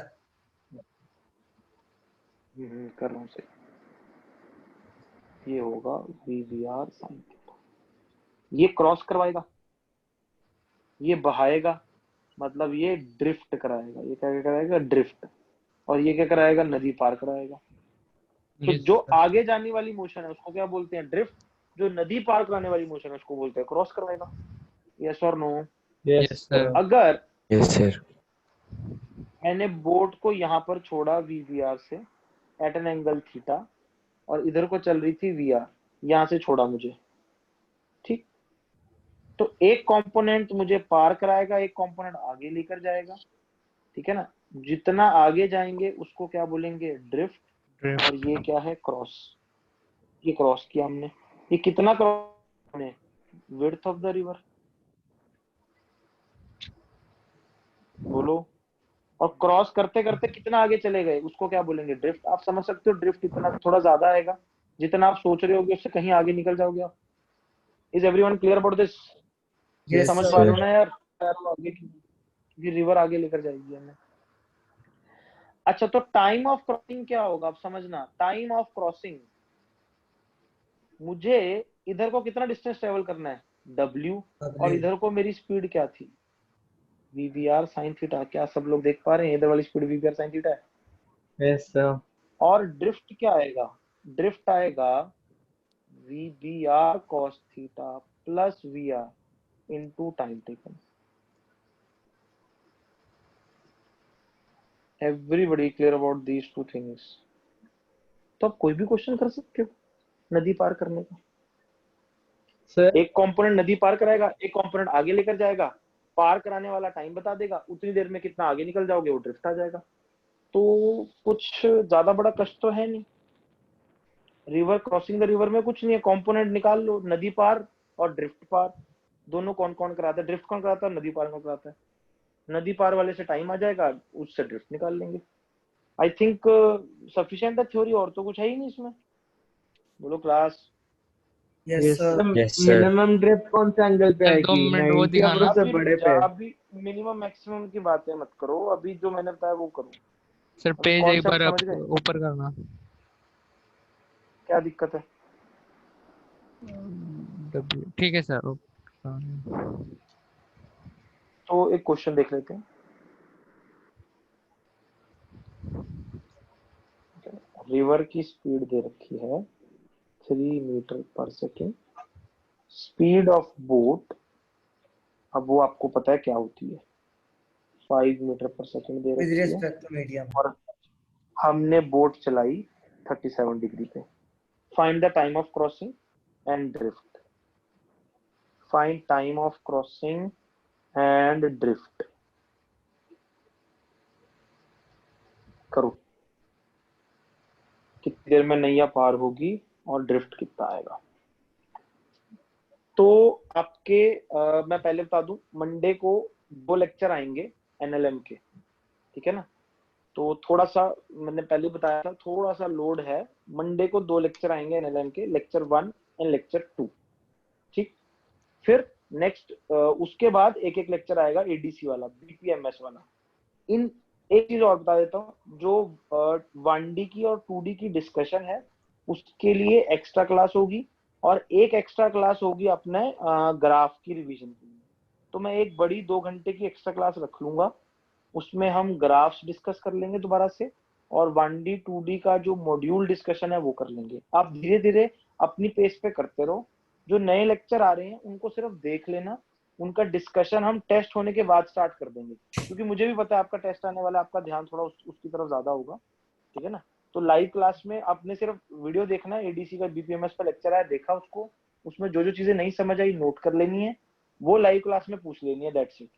कर रहा हूँ सही। ये होगा V B R sine theta. ये क्रॉस करवाएगा, ये बहाएगा, मतलब ये ड्रिफ्ट कराएगा। ये क्या कराएगा? ड्रिफ्ट। और ये क्या कराएगा? नदी पार कराएगा। तो यस जो सर। आगे जाने वाली मोशन है उसको क्या बोलते हैं? ड्रिफ्ट। जो नदी पार कराने वाली मोशन है उसको बोलते हैं क्रॉस करवाएगा। यस और नो? यस यस तो सर। सर। अगर यस सर मैंने बोट को यहाँ पर छोड़ा वीवीआर से एट एन एंगल थीटा, और इधर को चल रही थी वीआर, यहाँ से छोड़ा मुझे, ठीक। तो एक कंपोनेंट मुझे पार कराएगा, एक कंपोनेंट आगे लेकर जाएगा, ठीक है ना। जितना आगे जाएंगे उसको क्या बोलेंगे? ड्रिफ्ट। और ड्रिफ्ट। ये क्या है? क्रॉस। ये क्रॉस किया हमने। ये कितना क्रॉस हमने? Width of the river. बोलो। और क्रॉस करते करते कितना आगे चले गए उसको क्या बोलेंगे? ड्रिफ्ट। आप समझ सकते हो ड्रिफ्ट इतना थोड़ा ज्यादा आएगा, जितना आप सोच रहे होगे उससे कहीं आगे निकल जाओगे आप। Is everyone clear about this? Yes, समझ sir. पा रहे हो सर ना यार? आगे की रिवर आगे लेकर जाएगी हमें। अच्छा, तो टाइम ऑफ क्रॉसिंग क्या होगा? आप समझना, टाइम ऑफ क्रॉसिंग, मुझे इधर को कितना डिस्टेंस ट्रेवल करना है? W। और W. इधर को मेरी स्पीड क्या थी? VVR sine theta. क्या सब लोग देख पा रहे हैं? इधर वाली स्पीड वीवीआर साइन थीटा है। Yes sir. और ड्रिफ्ट क्या आएगा? ड्रिफ्ट आएगा VBR cos theta plus VR into time taken. Everybody clear about these two things? तो आप कोई भी क्वेश्चन कर सकते हो नदी पार करने का। सर एक कंपोनेंट नदी पार कराएगा, एक कंपोनेंट आगे लेकर जाएगा, पार कराने वाला टाइम बता देगा, उतनी देर में कितना आगे निकल जाओगे वो ड्रिफ्ट आ जाएगा। तो कुछ ज्यादा बड़ा कष्ट तो है नहीं। रिवर क्रॉसिंग द रिवर में कुछ नहीं है, कंपोनेंट निकाल लो, नदी पार और ड्रिफ्ट पार। दोनों कौन कौन कराता है? ड्रिफ्ट कौन कराता है, नदी पार कौन कराता है? नदी पार वाले से टाइम आ जाएगा, उससे ड्रिफ्ट निकाल लेंगे। आई थिंक सफिशिएंट है थ्योरी, और तो कुछ है ही नहीं इसमें। बोलो class. Yes, yes sir. Sir. Yes sir minimum drift कौन से एंगल पे सर 2 आएगी? मिनट वो 90 या फिर दिखाना। उससे अभी बड़े पे? अभी मिनिमम मैक्सिमम की बातें मत करो, अभी जो मैंने बताया वो करो। सर अभी पेज एक बार कॉन्सेप्ट आप समझ गए? ऊपर करना। क्या दिक्कत है? W ठीक है सर। तो एक क्वेश्चन देख लेते हैं। रिवर की स्पीड दे रखी है 3 मीटर पर सेकेंड। स्पीड ऑफ बोट अब वो आपको पता है क्या होती है, 5 मीटर पर सेकंड दे with रखी है respect to medium. और हमने बोट चलाई 37 डिग्री पे। Find the time of crossing and drift. Find time of crossing and drift करो, कितनी देर में नैया पार होगी और ड्रिफ्ट कितना आएगा। तो आपके मैं पहले बता दूं, मंडे को 2 लेक्चर आएंगे एनएलएम के, ठीक है ना। तो थोड़ा सा मैंने पहले बताया था, थोड़ा सा लोड है। मंडे को 2 लेक्चर आएंगे एनएलएम के, लेक्चर 1 एंड लेक्चर 2, ठीक। फिर नेक्स्ट उसके बाद एक एक लेक्चर आएगा एडीसी वाला, बीपीएमएस वाला। इन एक चीज और बता देता हूँ, जो 1D की और 2D की डिस्कशन है उसके लिए एक्स्ट्रा क्लास होगी और एक एक्स्ट्रा क्लास होगी अपने ग्राफ की रिवीजन के लिए। तो मैं एक बड़ी 2 घंटे की एक्स्ट्रा क्लास रख लूंगा, उसमें हम ग्राफ्स डिस्कस कर लेंगे दोबारा से और 1D 2D का जो मॉड्यूल डिस्कशन है वो कर लेंगे। आप धीरे धीरे अपनी पेस पे करते रहो। जो नए लेक्चर आ रहे हैं उनको सिर्फ देख लेना, उनका डिस्कशन हम टेस्ट होने के बाद स्टार्ट कर देंगे, क्योंकि मुझे भी पता है आपका टेस्ट आने वाला है, आपका ध्यान थोड़ा उसकी तरफ ज्यादा होगा, ठीक है ना। तो लाइव क्लास में आपने सिर्फ वीडियो देखना है, एडीसी का बीपीएमएस का लेक्चर आया, देखा उसको, उसमें जो जो चीजें नहीं समझ आई नोट कर लेनी है, वो लाइव क्लास में पूछ लेनी है, दैट्स इट।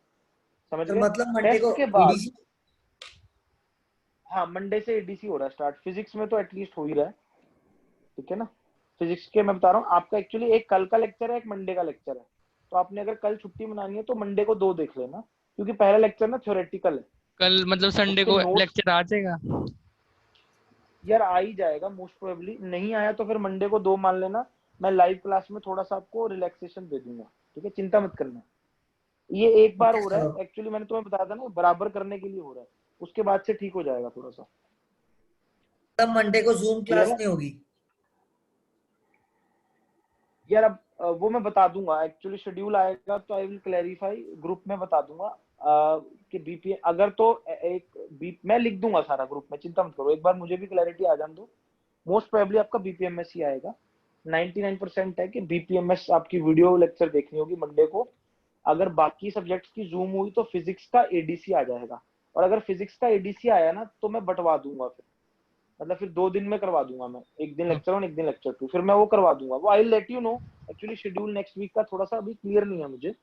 समझ तो गए? मतलब मंडे टेस्ट को के बाद एडीसी हाँ, मंडे से एडीसी हो रहा है स्टार्ट। फिजिक्स में तो एटलीस्ट हो ही रहा है, ठीक है ना। फिजिक्स के मैं बता रहा हूँ आपका, एक्चुअली एक कल का लेक्चर है, एक मंडे का लेक्चर है। तो आपने अगर कल छुट्टी मनानी है तो मंडे को 2 देख लेना, क्योंकि पहला लेक्चर ना थ्योरेटिकल है। कल मतलब संडे उसके को नोट्स लेक्चर आ जाएगा? यार आ ही जाएगा मोस्ट प्रोबेबली, नहीं आया तो फिर मंडे को 2 मान लेना। मैं लाइव क्लास में थोड़ा सा आपको रिलैक्सेशन दे दूंगा, ठीक है, चिंता मत करना। ये एक बार हो रहा है, एक्चुअली मैंने तुम्हें बताया था ना, बराबर करने के लिए हो रहा है, उसके बाद से ठीक हो जाएगा थोड़ा सा। तब मंडे को जूम क्लियर क्लास है नहीं होगी? यार? अब वो मैं बता दूंगा, एक्चुअली शेड्यूल आएगा तो आई विल क्लैरिफाई, ग्रुप में बता दूंगा कि बीपी अगर तो मैं लिख दूंगा सारा ग्रुप में, चिंता मत करो, एक बार मुझे भी क्लैरिटी आ जाने दो। मोस्ट प्रोबेबली आपका बीपीएमएस ही आएगा, 99% है कि बीपीएमएस आपकी वीडियो लेक्चर देखनी होगी मंडे को। अगर बाकी सब्जेक्ट्स की जूम हुई तो फिजिक्स का एडीसी आ जाएगा, और अगर फिजिक्स का एडीसी आया ना तो मैं बंटवा दूंगा, फिर मतलब फिर 2 दिन में करवा दूंगा मैं, एक दिन लेक्चर 1 एक दिन लेक्चर 2, फिर मैं वो करवा दूंगा। वो I let you know, actually schedule next week का थोड़ा सा अभी क्लियर नहीं है मुझे,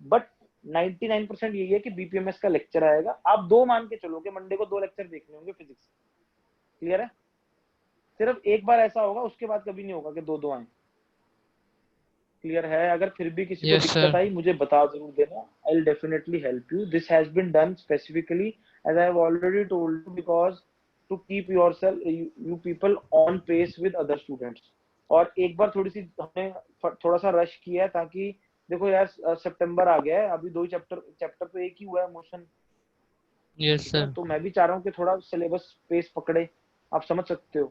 बट 99% यही है कि बीपीएमएस का लेक्चर आएगा। आप 2 मान के चलो कि मंडे को 2 लेक्चर देखने होंगे फिजिक्स। क्लियर है? सिर्फ एक बार ऐसा होगा, उसके बाद कभी नहीं होगा कि 2-2 आए। क्लियर है? अगर फिर भी किसी को यस दिक्कत सर। आई मुझे बता जरूर देना, I will definitely help you. This has been done specifically as I have already told you, because to keep yourself you people on pace with other students. और एक बार थोड़ी सी हमने थोड़ा सा रश किया है, ताकि देखो यार सितंबर आ गया है, अभी 2 ही चैप्टर तो एक ही हुआ है मोशन, यस ठीक है ना। सर। तो मैं भी चाह रहा हूँ कि थोड़ा सिलेबस पेस पकड़े, आप समझ सकते हो,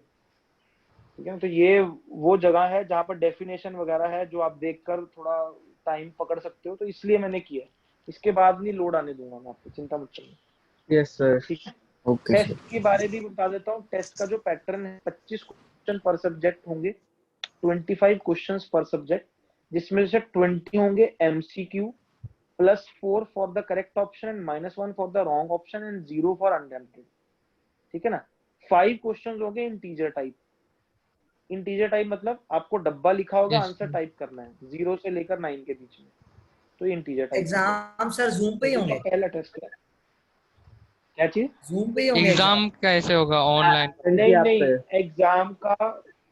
ठीक है ना। तो ये वो जगह है जहाँ पर डेफिनेशन वगैरह है जो आप देखकर थोड़ा टाइम पकड़ सकते हो, तो इसलिए मैंने किया। इसके बाद नहीं लोड आने दूंगा मैं आपको, चिंता मत करिए, Yes, sir. ठीक है। Okay, sir. टेस्ट के बारे में बता देता हूँ। टेस्ट का जो पैटर्न है, 25 क्वेश्चन पर सब्जेक्ट होंगे, 25 क्वेश्चंस पर सब्जेक्ट, जिसमें से 20 होंगे MCQ, +4 for the correct option and -1 for the wrong option and 0 for unattempted, ठीक है ना। 5 क्वेश्चन होंगे इंटीजर टाइप। इंटीजर टाइप मतलब आपको डब्बा लिखा होगा, यस आंसर टाइप करना है 0 से लेकर 9 के बीच में, तो ये इंटीजर टाइप हो गया। एग्जाम सर जूम पे ही जो होंगे? पहला टेस्ट है। क्या चीज? जूम पे ही होंगे एग्जाम? एग्जाम कैसे होगा, ऑनलाइन? नहीं आप नहीं, पे। एग्जाम का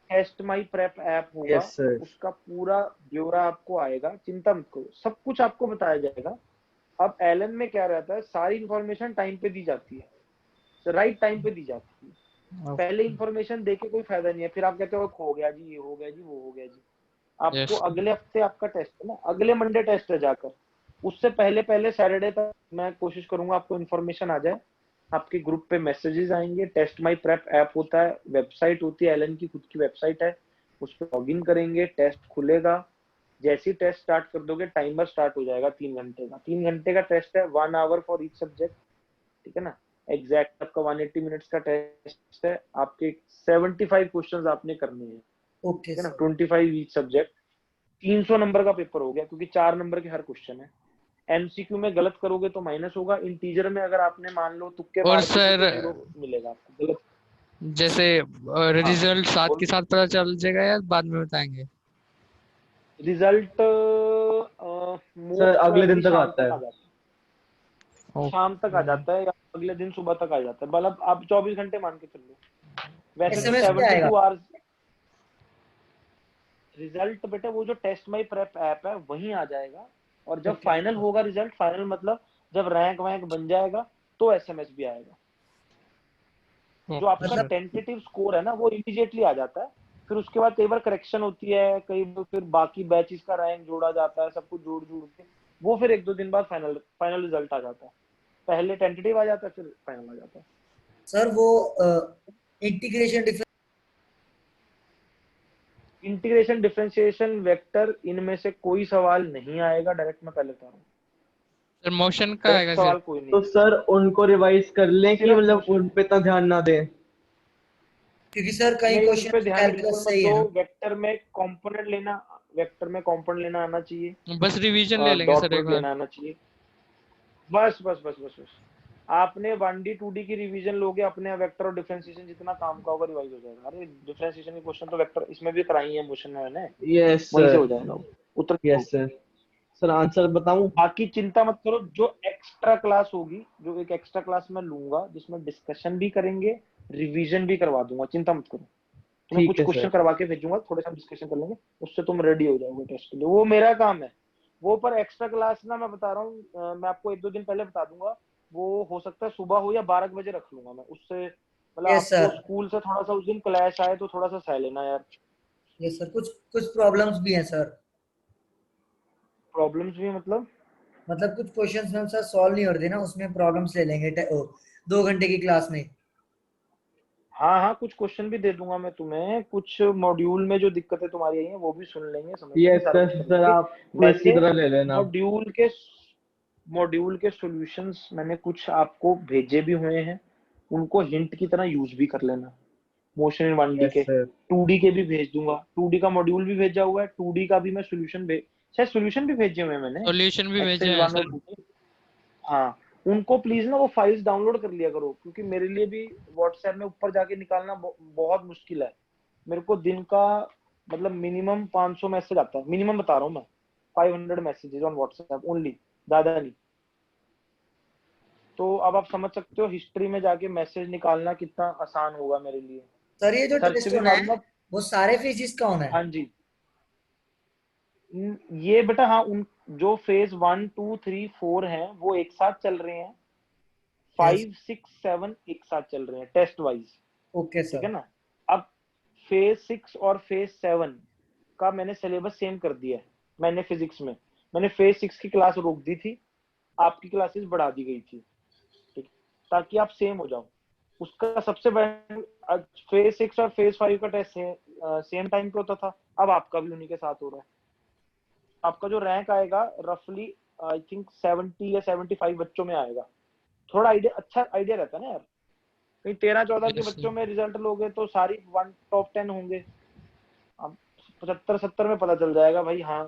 टेस्ट माई प्रेप ऐप होगा, Yes, sir. उसका पूरा ब्यौरा आपको आएगा, चिंता मत करो, सब कुछ आपको बताया जाएगा। अब एलन में क्या रहता है, सारी इंफॉर्मेशन टाइम पे दी जाती है, राइट टाइम पे दी जाती है। पहले इंफॉर्मेशन देके कोई फायदा नहीं है, फिर आप कहते हो खो गया जी, ये हो गया जी, वो हो गया जी। आपको यस। अगले हफ्ते आपका टेस्ट है ना, अगले मंडे टेस्ट है जाकर, उससे पहले पहले सैटरडे तक मैं कोशिश करूंगा आपको इन्फॉर्मेशन आ जाए। आपके ग्रुप पे मैसेजेस आएंगे, टेस्ट माई प्रेप ऐप होता है, वेबसाइट होती है, एलन की खुद की वेबसाइट है, उस पर लॉग इन करेंगे, टेस्ट खुलेगा। जैसे ही टेस्ट स्टार्ट कर दोगे टाइमर स्टार्ट हो जाएगा 3 घंटे का। 3 घंटे का टेस्ट है, 1 आवर फॉर ईच सब्जेक्ट, ठीक है ना। एग्जैक्ट आपका 180 मिनट्स का टेस्ट है। आपके 75 क्वेश्चंस आपने करने हैं, ओके ठीक है ना, सर। 25 each subject. 300 नंबर का पेपर हो गया, क्योंकि 4 नंबर के हर क्वेश्चन है, एमसीक्यू में गलत करोगे तो माइनस होगा, इंटीजर में अगर आपने मान लो तुक्के और मार दिए तो सर 0 मिलेगा आपको गलत। जैसे हाँ रिजल्ट साथ और के साथ पता चल जाएगा या बाद में बताएंगे? रिजल्ट सर मोस्ट अगले दिन प्रोबेबली तक शाम आता तक आ है। जाता है, शाम तक आ जाता है या अगले दिन सुबह तक आ जाता है, मतलब आप 24 घंटे मान के चल लो। वैसे तो एसएमएस पे आएगा? 72 आवर्स रिजल्ट बेटा वो जो टेस्ट माई प्रेप ऐप है वहीं आ जाएगा, और जब ओके फाइनल होगा रिजल्ट, फाइनल मतलब जब रैंक वैंक बन जाएगा तो एसएमएस भी आएगा। जो आपका मतलब टेंटेटिव स्कोर है ना वो इमीडिएटली आ जाता है, फिर उसके बाद कई बार करेक्शन होती है, कई बार फिर बाकी बैचेस का रैंक जोड़ा जाता है, सब कुछ जोड़ जोड़ के वो फिर 1-2 दिन बाद फाइनल फाइनल रिजल्ट आ जाता है। पहले टेंटेटिव आ जाता है फिर फाइनल आ जाता है। सर वो इंटीग्रेशन इंटीग्रेशन डिफरेंशिएशन वेक्टर इनमें से कोई सवाल नहीं आएगा, डायरेक्ट मैं पहले बता रहा हूँ, सर मोशन का डायरेक्ट आएगा सवाल सिर्फ? कोई नहीं तो सर उनको रिवाइज कर लें कि सिर्फ मतलब मोशन उन पे इतना ध्यान ना दें? क्योंकि सर कई नहीं, उन पे क्वेश्चन ध्यान बिल्कुल कैलकुलस से मत ही दो। है ना। वेक्टर में कंपोनेंट लेना आना चाहिए, बस रिवीजन ले लेंगे डॉट सर एक प्रोडक्ट बार। लेना आना चाहिए। बस बस बस बस बस आपने 1D 2D की रिवीजन लोगे, अपने वेक्टर और डिफरेंशिएशन जितना काम का होगा रिवाइज हो जाएगा। अरे डिफरेंशिएशन के क्वेश्चन तो वेक्टर इसमें भी कराई है मोशन में मैंने, यस वहीं से सर। हो जाएगा वो, उतना यस सर। सर आंसर बताऊं? बाकी चिंता मत करो। जो एक्स्ट्रा क्लास होगी, जो एक एक्स्ट्रा क्लास मैं लूंगा जिसमें डिस्कशन भी करेंगे, रिवीजन भी करवा दूंगा, चिंता मत करो। तुम्हें ठीक कुछ है क्वेश्चन सर। करवा के भेजूंगा, थोड़े सा डिस्कशन कर लेंगे, उससे तुम रेडी हो जाओगे टेस्ट के लिए, वो मेरा काम है। वो पर एक्स्ट्रा क्लास ना मैं बता रहा हूँ, मैं आपको 1-2 दिन पहले बता दूंगा, वो हो सकता है सुबह हो या 12 बजे रख लूंगा मैं, उससे मतलब यस आपको सर। स्कूल से थोड़ा सा उस दिन क्लैश आए तो थोड़ा सा सह लेना यार। यस सर, कुछ कुछ प्रॉब्लम्स भी हैं सर। प्रॉब्लम्स भी मतलब मतलब कुछ क्वेश्चंस हम सर सॉल्व नहीं हो रहे थे ना, उसमें प्रॉब्लम्स ले लेंगे 2 घंटे की क्लास में। हाँ हाँ, कुछ क्वेश्चन भी दे दूंगा मैं तुम्हें, कुछ मॉड्यूल में जो दिक्कतें तुम्हारी आई हैं वो भी सुन लेंगे, समझ लेंगे, यस सारा सर। कुछ कर सर लेंगे। आप क्विज की वैसे तरह ले लेना। मॉड्यूल के सॉल्यूशंस मैंने कुछ आपको भेजे भी हुए हैं, उनको हिंट की तरह यूज भी कर लेना। मोशन इन 1D यस के, सर। 2D के भी भेज दूंगा, 2D का मॉड्यूल भी भेजा हुआ है, 2D का भी मैं सॉल्यूशन भेज, शायद सॉल्यूशन भी भेजे हुए हैं मैंने, सॉल्यूशन भी भेजे एक्सरसाइज हैं 1 और सर। 2 के। हाँ, उनको प्लीज ना वो फाइल्स डाउनलोड कर लिया करो, क्योंकि मेरे लिए भी व्हाट्सएप में ऊपर जाके निकालना बहुत मुश्किल है। मेरे को दिन का मतलब मिनिमम 500 मैसेज आता है, मिनिमम बता रहा हूँ मैं, 500 मैसेजेस ऑन व्हाट्सएप ओनली, ज्यादा नहीं। तो अब आप समझ सकते हो हिस्ट्री में जाके मैसेज निकालना कितना आसान होगा मेरे लिए। सर ये जो सर से टेस्ट भी होना है मालूम। वो सारे फिजिक्स का होना है? हाँ जी, ये बेटा हाँ, उन जो फेज 1, 2, 3, 4 हैं वो एक साथ चल रहे हैं, यस। 5, 6, 7 एक साथ चल रहे हैं टेस्ट वाइज, ओके ठीक सर। है ना। अब फेज 6 और फेज 7 का मैंने सिलेबस सेम कर दिया है। मैंने फिजिक्स में मैंने फेज 6 की क्लास रोक दी थी, आपकी क्लासेस बढ़ा दी गई थी, ठीक, ताकि आप सेम हो जाओ। उसका सबसे बड़ा फेज 6 और फेज 5 का टेस्ट सेम टाइम पे होता था, अब आपका भी उन्हीं के साथ हो रहा है। आपका जो रैंक आएगा रफली आई थिंक 70 या 75 बच्चों में आएगा। थोड़ा आइडिया, अच्छा आइडिया रहता है ना यार, कहीं 13-14 के यस बच्चों में रिजल्ट लोगे तो सारी टॉप 10 होंगे। अब 75-70 में पता चल जाएगा भाई, हाँ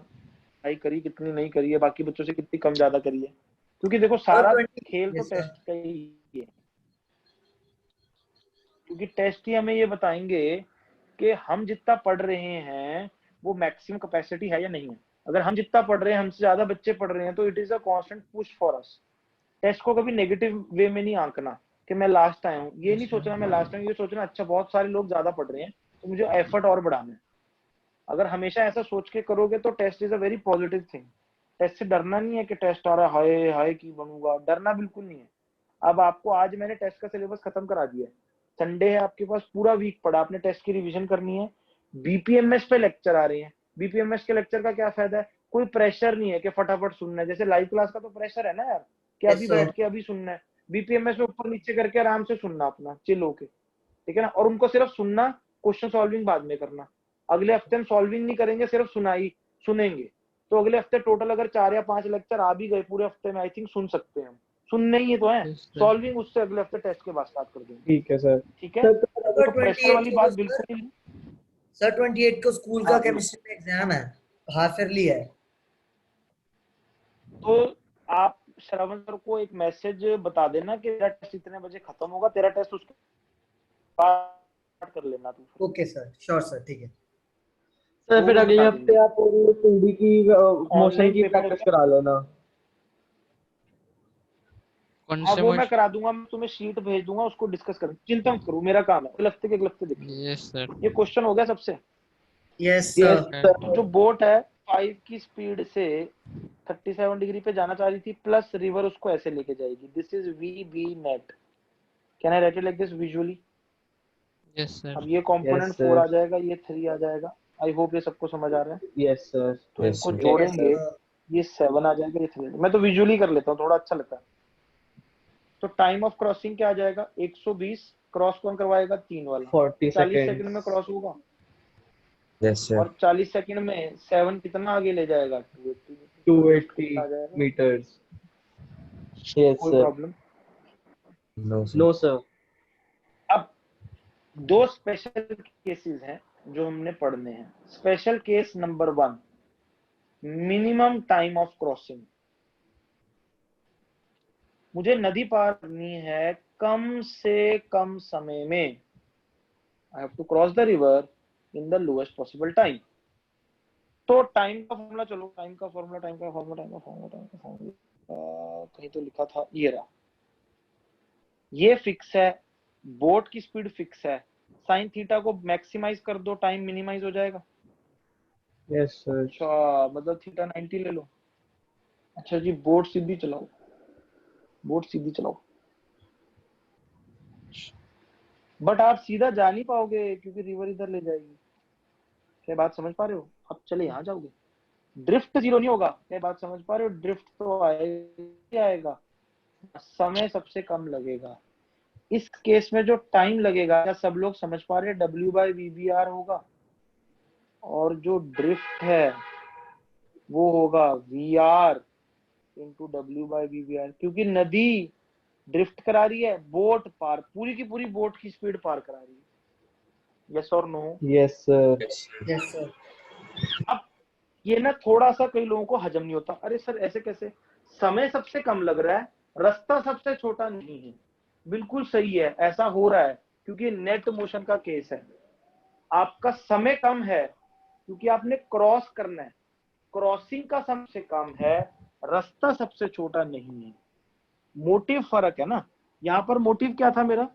भाई करी कितनी नहीं करी है, बाकी बच्चों से कितनी कम ज्यादा करी है, क्योंकि देखो और सारा 20। खेल तो यस सर। टेस्ट का ही है। क्योंकि टेस्ट ही हमें ये बताएंगे कि हम जितना पढ़ रहे हैं वो मैक्सिमम कैपेसिटी है या नहीं है। अगर हम जितना पढ़ रहे हैं हमसे ज्यादा बच्चे पढ़ रहे हैं तो it is a constant push for us. Test को कभी नेगेटिव वे में नहीं आंकना कि मैं लास्ट आया हूँ, ये नहीं सोचना मैं लास्ट आया हूँ, ये सोचना अच्छा बहुत सारे लोग ज्यादा पढ़ रहे हैं तो मुझे एफर्ट और बढ़ाना है। अगर हमेशा ऐसा सोच के करोगे तो test is a very positive thing. Test से डरना नहीं है कि टेस्ट आ रहा है, हाय हाय की बनूंगा, डरना बिल्कुल नहीं है। अब आपको आज मैंने टेस्ट का सिलेबस खत्म करा दिया है, संडे है आपके पास, पूरा वीक पड़ा, आपने टेस्ट की रिवीजन करनी है। बीपीएमएस पे लेक्चर आ रहे हैं, बीपीएमएस के लेक्चर का क्या फायदा है, कोई प्रेशर नहीं है कि फटाफट सुनना है, जैसे लाइव क्लास का तो प्रेशर है ना यार कि यस अभी सर। बैठ के अभी सुनना है। बीपीएमएस में ऊपर नीचे करके आराम से सुनना अपना चिल होके, ठीक है ना। और उनको सिर्फ सुनना, क्वेश्चन सॉल्विंग बाद में करना। अगले हफ्ते हम सॉल्विंग नहीं करेंगे, सिर्फ सुनाई सुनेंगे। तो अगले हफ्ते टोटल अगर 4 या 5 लेक्चर आ भी गए पूरे हफ्ते में, आई थिंक सुन सकते हैं हम, सुनने ही तो है। Yes sir. सॉल्विंग उससे अगले हफ्ते टेस्ट के बाद स्टार्ट कर देंगे, ठीक है सर। ठीक है। सर तो सर प्रेशर 28 वाली को बात सर, बिल्कुल ही नहीं। सर 28 को स्कूल का हाँ बोलो। केमिस्ट्री में एग्जाम है, हाफ ईयरली है। तो आप श्रवण सर को एक मैसेज बता देना कि तेरा टेस्ट इतने बजे खत्म होगा, तेरा टेस्ट उसके बाद कर लेना तू। ओके सर, श्योर सर, ठीक है। सर फिर वो अगले बता हफ्ते देंगे। आप 2D की मोशन ऑनलाइन की पेपर प्रैक्टिस होता है। करा लेना। कौन हाँ से वो मैं मोशन? करा दूंगा, मैं तुम्हें शीट भेज दूंगा, उसको डिस्कस कर, चिंता मत करो, मेरा काम है, अगले हफ्ते के अगले हफ्ते देखेंगे। Yes sir. ये क्वेश्चन हो गया सबसे। Yes yes sir. तो जो बोट है 5 की स्पीड से 37 डिग्री पे जाना चाह रही थी, प्लस रिवर उसको ऐसे लेके जाएगी। This is V B net. Can I write it like this visually? Yes sir. अब ये कंपोनेंट यस 4 आ सर। जाएगा, ये 3 आ जाएगा। आई होप ये सबको समझ आ रहा है। Yes sir. तो Yes, इनको sir. यस जोड़ेंगे, सर। ये 7 आ जाएगा, ये 3। मैं तो विजुअली कर लेता हूँ, थोड़ा अच्छा लगता है। तो टाइम ऑफ क्रॉसिंग क्या आ जाएगा? 120। क्रॉस कौन करवाएगा? 3 वाला। 40 40 सेकंड में सेकेंड्स। क्रॉस होगा। Yes, sir. और 40 सेकंड में 7 कितना आगे ले जाएगा? 280। ड्रिफ्ट 280 कितना आ जाएगा? meters. यस कोई sir. Problem? No, sir. No sir. अब दो स्पेशल केसेस हैं जो हमने पढ़ने हैं। Special case number 1, minimum time of crossing. मुझे नदी पार करनी है कम से कम समय में। I have to cross the river in the lowest possible time. तो टाइम का फॉर्मूला, चलो टाइम का फॉर्मूला कहीं तो लिखा था, ये रहा। ये फिक्स है, बोट की स्पीड फिक्स है। साइन थीटा को मैक्सिमाइज कर दो, टाइम मिनिमाइज हो जाएगा। Yes sir. अच्छा, मतलब थीटा 90 ले लो। अच्छा जी, बोट सीधी चलाओ, बोट सीधी चलाओ। बट आप सीधा जा नहीं पाओगे क्योंकि रिवर इधर ले जाएगी। क्या बात समझ पा रहे हो? आप चले यहाँ जाओगे, ड्रिफ्ट जीरो नहीं होगा। क्या बात समझ पा रहे हो? ड्रिफ्ट तो आएगा, समय सबसे कम लगेगा। इस केस में जो टाइम लगेगा, क्या सब लोग समझ पा रहे हैं? W/VBR होगा, और जो ड्रिफ्ट है वो होगा VR इंटू W/VBR, क्योंकि नदी ड्रिफ्ट करा रही है, बोट पार, पूरी की पूरी बोट की स्पीड पार करा रही है। यस और no? Yes sir. Yes, sir. Yes sir. अब ये ना थोड़ा सा कई लोगों को हजम नहीं होता। अरे सर ऐसे कैसे? समय सबसे कम लग रहा है, रास्ता सबसे छोटा नहीं है। बिल्कुल सही है, ऐसा हो रहा है क्योंकि नेट मोशन का केस है। आपका समय कम है क्योंकि आपने क्रॉस करना है, क्रॉसिंग का सबसे कम है, रास्ता सबसे छोटा नहीं है। मोटिव फर्क है ना। यहाँ पर मोटिव क्या था मेरा?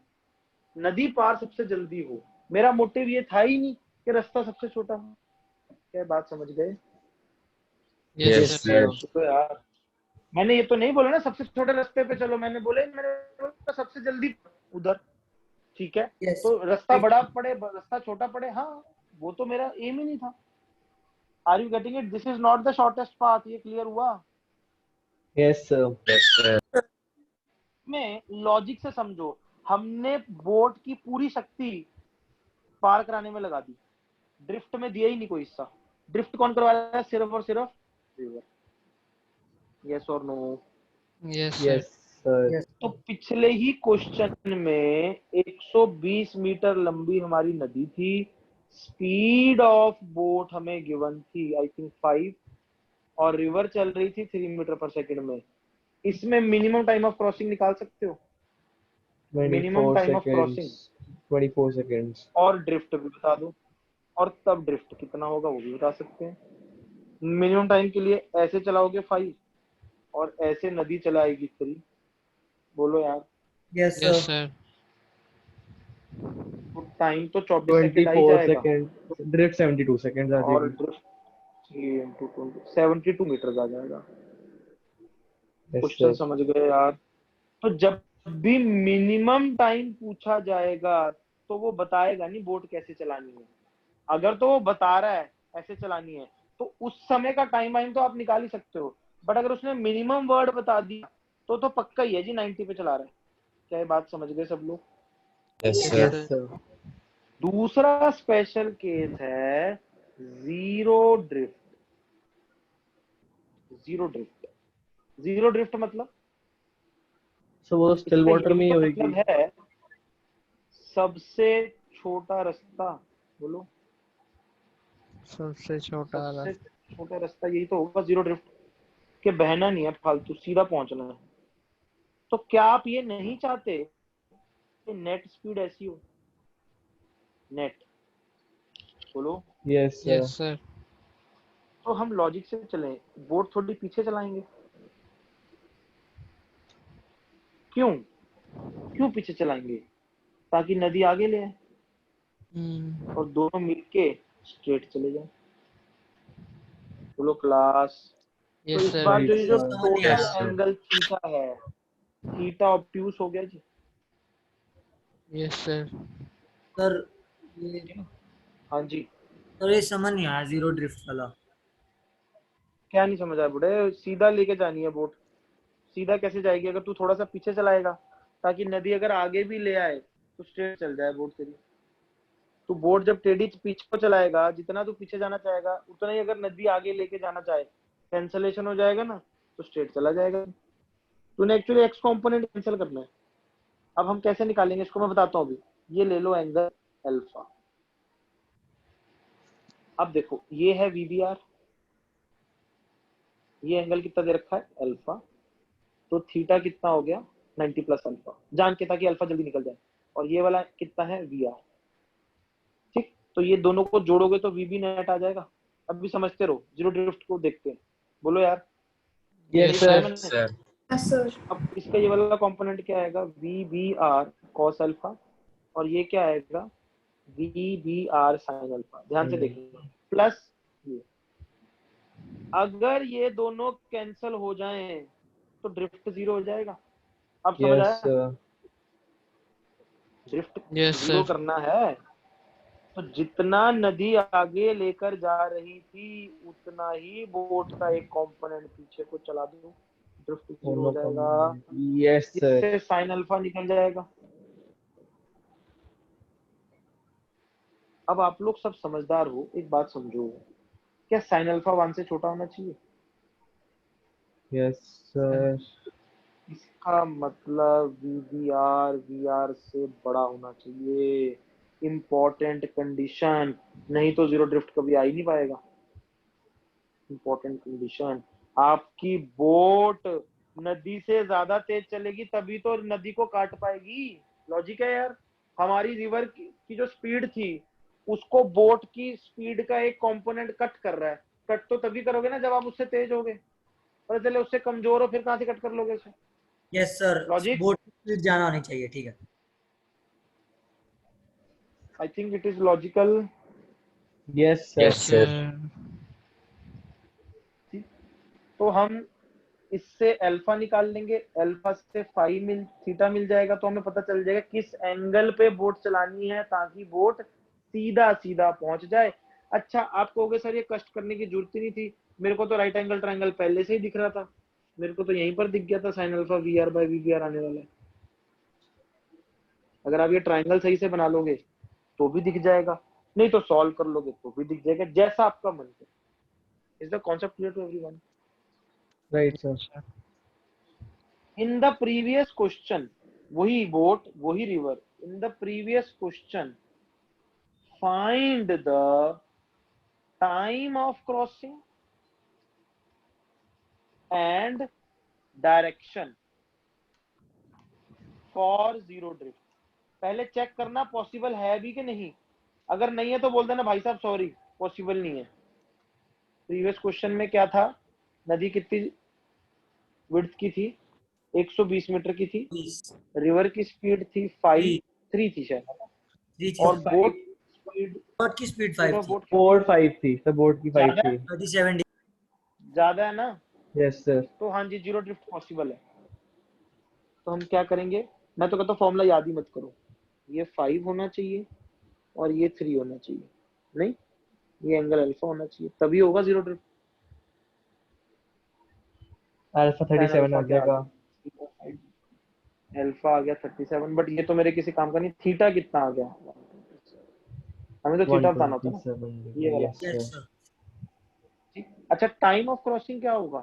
नदी पार सबसे जल्दी हो। मेरा मोटिव ये था ही नहीं कि रास्ता सबसे छोटा हो। क्या बात समझ गए? Yes Yes, sir. sir. तो यार मैंने ये तो नहीं बोला ना सबसे छोटे रास्ते पे चलो, मैंने बोला सबसे जल्दी उधर। ठीक है, यस। तो रास्ता बड़ा पड़े रास्ता छोटा पड़े, हाँ वो तो मेरा एम ही नहीं था। Are you getting it? This is not the shortest path. ये क्लियर हुआ? Yes sir. Yes, sir. में लॉजिक से समझो, हमने बोट की पूरी शक्ति पार कराने में लगा दी, ड्रिफ्ट में दिया ही नहीं कोई हिस्सा। ड्रिफ्ट कौन करवा रहा है? सिर्फ और सिर्फ रिवर। यस और no? Yes sir. Yes sir. Yes. तो पिछले ही क्वेश्चन में 120 मीटर लंबी हमारी नदी थी, स्पीड ऑफ बोट हमें गिवन थी आई थिंक 5, और रिवर चल रही थी 3 मीटर पर सेकंड में। इसमें मिनिमम टाइम ऑफ क्रॉसिंग निकाल सकते हो? Minimum 24 time of crossing seconds. 24 seconds. और ड्रिफ्ट भी बता दो, और तब ड्रिफ्ट कितना होगा वो भी बता सकते हैं। मिनिमम टाइम के लिए ऐसे चलाओगे 5 और ऐसे नदी चलाएगी 3। बोलो यार, यस यस सर। सर। तो टाइम तो 24 सेकंड आ ही 24 जाएगा, seconds. Drift 72 seconds आ और जाएगी। ड्रिफ्ट 3 into 20 72 मीटर आ जाएगा। Yes question sir. समझ गए यार? तो जब भी मिनिमम टाइम पूछा जाएगा तो वो बताएगा नहीं बोट कैसे चलानी है। अगर तो वो बता रहा है ऐसे चलानी है तो उस समय का टाइम वाइम तो आप निकाल ही सकते हो। बट अगर उसने मिनिमम वर्ड बता दिया तो पक्का ही है जी 90 पे चला रहा है। क्या ये बात समझ गए सब लोग? Yes, yes sir. Yes sir. Sir. दूसरा स्पेशल केस है zero drift. Zero drift, zero drift मतलब सो वो स्टिल इसका वाटर में यही ही तो होगी। मतलब है, सबसे छोटा रास्ता। बोलो, सबसे छोटा सबसे रास्ता। छोटा रास्ता यही तो होगा जीरो ड्रिफ्ट। के बहना नहीं है फालतू, सीधा पहुंचना है। तो क्या आप ये नहीं चाहते कि नेट स्पीड ऐसी हो? नेट बोलो। Yes, sir. Yes sir. तो हम लॉजिक से चलें, बोट थोड़ी पीछे चलाएंगे। क्यों क्यों पीछे चलाएंगे? ताकि नदी आगे ले आए और दोनों मिलके स्ट्रेट चले जाए। बोलो क्लास। तो यस इस सर। बार जो Right, ये जो sir. समझ नहीं आया। Total Yes, sir. Angle theta है, थीटा ऑब्ट्यूस हो गया जी। Yes sir. सर ये हाँ जी। सर ये समझ नहीं आया जीरो ड्रिफ्ट वाला। क्या नहीं समझ आया बुढ़े? सीधा लेके जानी है बोट। सीधा कैसे जाएगी? अगर तू थोड़ा सा पीछे चलाएगा ताकि नदी अगर आगे भी ले आए तो स्ट्रेट चल जाए बोट तेरी। तू बोट जब टेढ़ी पीछे को चलाएगा, जितना तू पीछे जाना चाहेगा उतना ही अगर नदी आगे लेके जाना चाहे कैंसलेशन हो जाएगा ना, तो स्ट्रेट चला जाएगा। तूने एक्चुअली एक्स कंपोनेंट कैंसिल करना है। अब हम कैसे निकालेंगे इसको मैं बताता हूँ अभी। ये ले लो एंगल अल्फा। अब देखो ये है वीबीआर, ये एंगल कितना दे रखा है? अल्फा। तो थीटा कितना हो गया? 90 प्लस अल्फा, जान के ताकि अल्फा जल्दी निकल जाए। और ये वाला कितना है? V R. ठीक, तो ये दोनों को जोड़ोगे तो वीबी नेट आ जाएगा। अब भी समझते रहो, जीरो ड्रिफ्ट को देखते हैं। बोलो यार। Yes, यस सही बताया sir. मैंने? Sir. Yes, sir. अब इसका ये वाला कंपोनेंट क्या आएगा? V B R cos alpha. और ये क्या आएगा? V B R sine alpha. ध्यान से देखिए, प्लस ये। अगर ये दोनों कैंसल हो जाएं तो ड्रिफ्ट जीरो हो जाएगा। अब समझ Yes, आया? sir. Drift yes zero sir. करना है तो जितना नदी आगे लेकर जा रही थी उतना ही बोट का एक कंपोनेंट पीछे को चला दो, ड्रिफ्ट जीरो हो जाएगा। Yes, sir. इससे साइन अल्फा निकल जाएगा। अब आप लोग सब समझदार हो, एक बात समझो, क्या साइन अल्फा 1 से छोटा होना चाहिए? Yes, sir. इसका मतलब वी आर से बड़ा होना चाहिए। इम्पोर्टेंट कंडीशन, नहीं तो जीरो ड्रिफ्ट कभी आ ही नहीं पाएगा। इम्पोर्टेंट कंडीशन, आपकी बोट नदी से ज्यादा तेज चलेगी तभी तो नदी को काट पाएगी। लॉजिक है यार। हमारी रिवर की जो स्पीड थी उसको बोट की स्पीड का एक कंपोनेंट कट कर रहा है। कट तो तभी करोगे ना जब आप उससे तेज होगे। पता चले उससे कमजोर हो, फिर कहां से कट कर लोगे उसे? Yes sir, logic. Boat speed जाना होनी चाहिए, ठीक है। I think it is logical. Yes, sir. Yes, sir. तो हम इससे अल्फा निकाल लेंगे, अल्फा से थीटा मिल जाएगा। तो हमें पता चल जाएगा किस एंगल पे बोट चलानी है ताकि बोट सीधा सीधा पहुंच जाए। अच्छा, आप कहोगे सर ये कष्ट करने की जरूरत ही नहीं थी, मेरे को तो राइट एंगल ट्रायंगल पहले से ही दिख रहा था, मेरे को तो यहीं पर दिख गया था sine alpha V R by V B R आने वाला है। अगर आप ये ट्रायंगल सही से बना लोगे तो भी दिख जाएगा, नहीं तो सॉल्व कर लोगे तो भी दिख जाएगा, जैसा आपका मन करे। Is the concept clear to everyone? Right, sir. In the previous question, वही boat, वही river. In the previous question, find the time of crossing and direction for zero drift. पहले चेक करना पॉसिबल है भी कि नहीं। अगर नहीं है तो बोल देना भाई साहब सॉरी पॉसिबल नहीं है। प्रीवियस क्वेश्चन में क्या था? नदी कितनी विड्थ की थी? 120 मीटर की थी। रिवर की स्पीड थी 3 थी शायद। और बोट स्पीड, बोट की स्पीड 5 थी। बोट 4-5 थी, सर बोट की 5 थी। 37 ज्यादा है ना? Yes, sir. तो हाँ जी, जीरो ड्रिफ्ट पॉसिबल है। तो हम क्या करेंगे? मैं तो कहता हूँ फॉर्मूला याद ही मत करो, ये 5 होना चाहिए और ये 3 होना चाहिए। नहीं, ये एंगल अल्फा होना चाहिए, तभी होगा जीरो ड्रिफ्ट। Alpha 37 आ जाएगा। अल्फा आ गया 37, बट ये तो मेरे किसी काम का नहीं। थीटा कितना आ गया? हमें तो थीटा बताना होता है ना, ये वाला। Yes, sir. सर। ठीक। अच्छा, टाइम ऑफ क्रॉसिंग क्या होगा?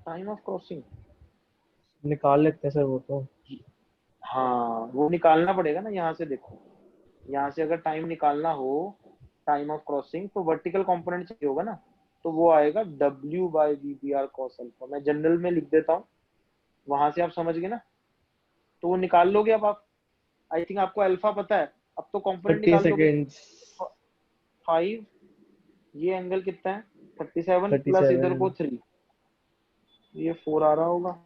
टाइम ऑफ क्रॉसिंग, निकाल लेते हैं सर वो तो। हाँ वो निकालना पड़ेगा ना। यहाँ से देखो, यहाँ से अगर टाइम निकालना हो, टाइम ऑफ क्रॉसिंग, तो वर्टिकल कंपोनेंट चाहिए होगा ना। तो वो आएगा W by VBR cos alpha. मैं जनरल में लिख देता हूँ, वहां से आप समझ गए ना, तो वो निकाल लोगे अब आप। आई थिंक आपको अल्फा पता है, अब तो कॉम्पोनेंट 30 निकाल दोगे। सेकेंड्स 5, ये एंगल कितना है 37 प्लस इधर को 37 3, ये 4 आ रहा होगा,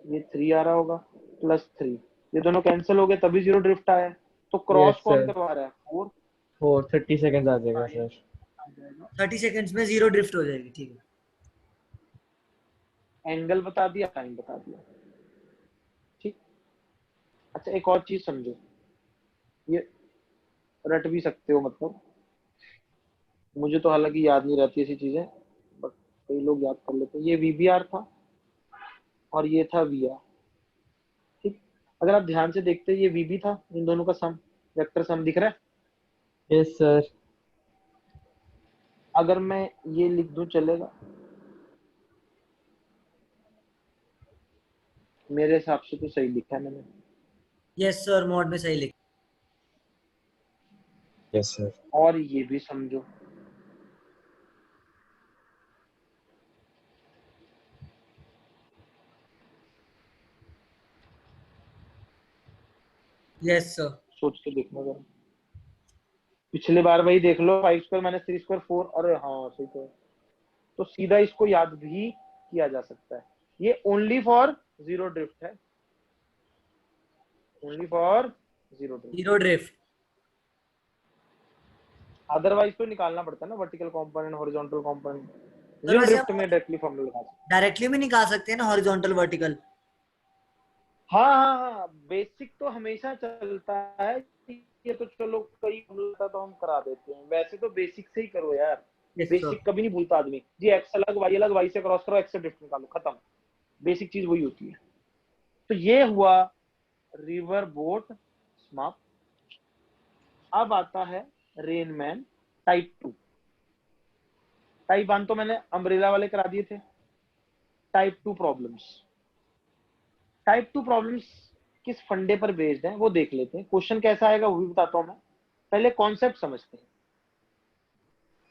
ये 3 आ रहा होगा, प्लस 3, ये दोनों कैंसिल हो गए तभी जीरो ड्रिफ्ट आया है। तो क्रॉस यस कौन सर करवा रहा है? 4 4 30 सेकेंड्स आ जाएगा सर। आ जाएगा। 30 सेकंड्स में जीरो ड्रिफ्ट हो जाएगी, ठीक है। एंगल बता दिया, टाइम बता दिया, ठीक। अच्छा एक और चीज समझो, ये रट भी सकते हो, मतलब मुझे तो हालांकि याद नहीं रहती ऐसी चीजें, बट कई लोग याद कर लेते हैं। ये VBR था और ये था VR, ठीक। अगर आप ध्यान से देखते ये VB था, इन दोनों का सम, वेक्टर सम दिख रहा है। यस सर अगर मैं ये लिख दूं चलेगा? मेरे हिसाब से तो सही लिखा है मैंने। यस सर, मोड में सही लिखा। Yes, sir. और ये भी समझो, यस सर। सोच के देखना जरा। पिछले बार वही देख लो, 5² - 3² 4, अरे हाँ सही तो सीधा इसको याद भी किया जा सकता है। ये ओनली फॉर जीरो ड्रिफ्ट है, only for zero drift. Zero drift. Otherwise तो निकालना पड़ता है ना, vertical component, horizontal component. Sir zero वैसे ड्रिफ्ट हम में डायरेक्टली फॉर्मूला लगा सकते डायरेक्टली भी निकाल सकते हैं ना, हॉरिजॉन्टल वर्टिकल। हैं। हाँ, बेसिक तो हमेशा चलता है। ये तो चलो कई भूलता तो हम करा देते हैं, वैसे तो बेसिक से ही करो यार। Yes sir. बेसिक कभी नहीं भूलता आदमी जी, एक्स अलग वाई अलग, वाई से क्रॉस करो, एक्स से ड्रिफ्ट निकालो, खत्म। बेसिक चीज वही होती है। तो ये हुआ रिवर बोट समाप्त। अब आता है रेनमैन टाइप 2। टाइप 1 तो मैंने अम्ब्रेला वाले करा दिए थे। टाइप 2 प्रॉब्लम्स, टाइप 2 प्रॉब्लम्स किस फंडे पर बेस्ड है वो देख लेते हैं। क्वेश्चन कैसा आएगा वो भी बताता हूं मैं, पहले कॉन्सेप्ट समझते हैं।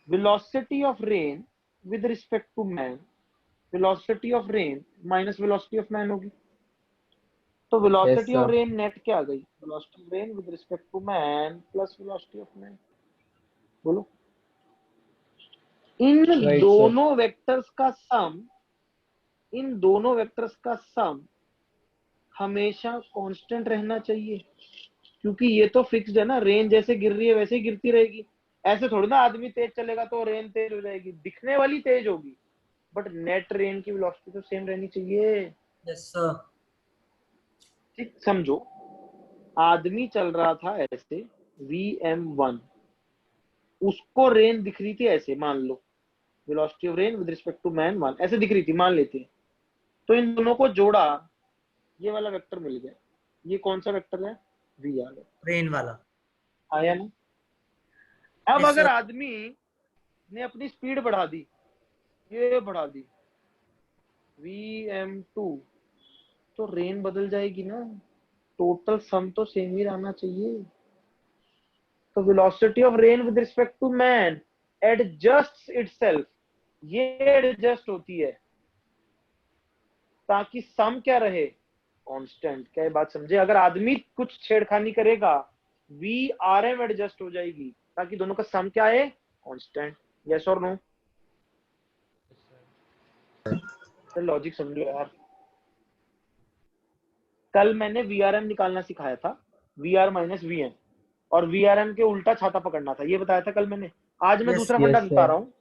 Velocity of rain with respect to man, velocity of rain minus velocity of man होगी। तो yes velocity of sir rain net क्या आ गई? Velocity of rain with respect to man plus velocity of man. बोलो, इन राइट सर दोनों वेक्टर्स का सम, इन दोनों वेक्टर्स का सम हमेशा कांस्टेंट रहना चाहिए, क्योंकि ये तो फिक्स्ड है ना, रेन जैसे गिर रही है वैसे ही गिरती रहेगी। ऐसे थोड़ी ना आदमी तेज चलेगा तो रेन तेज हो जाएगी, दिखने वाली तेज होगी, बट नेट रेन की वेलोसिटी तो सेम रहनी चाहिए। Yes sir. ठीक समझो, आदमी चल रहा था ऐसे VM1, उसको रेन दिख रही थी ऐसे, मान लो velocity of rain with respect to man 1 ऐसे दिख रही थी, मान लेते हैं। तो इन दोनों को जोड़ा, ये वाला वेक्टर मिल गया। ये कौन सा वेक्टर है? VR है। रेन वाला। आया ना? अब यस अगर सर। आदमी ने अपनी स्पीड बढ़ा दी, ये बढ़ा दी VM2, तो रेन बदल जाएगी ना, टोटल सम तो सेम ही रहना चाहिए। तो velocity of rain with respect to man adjust itself, ये एडजस्ट होती है ताकि सम क्या रहे? कांस्टेंट। क्या ये बात समझे? अगर आदमी कुछ छेड़खानी करेगा, VRM एडजस्ट हो जाएगी ताकि दोनों का सम क्या है? कांस्टेंट। यस और नो? लॉजिक समझो यार। कल मैंने VRM निकालना सिखाया था, VR माइनस VM, और VRM के उल्टा छाता पकड़ना था, ये बताया था कल मैंने। आज मैं यस दूसरा फंडा यस बता सर रहा हूँ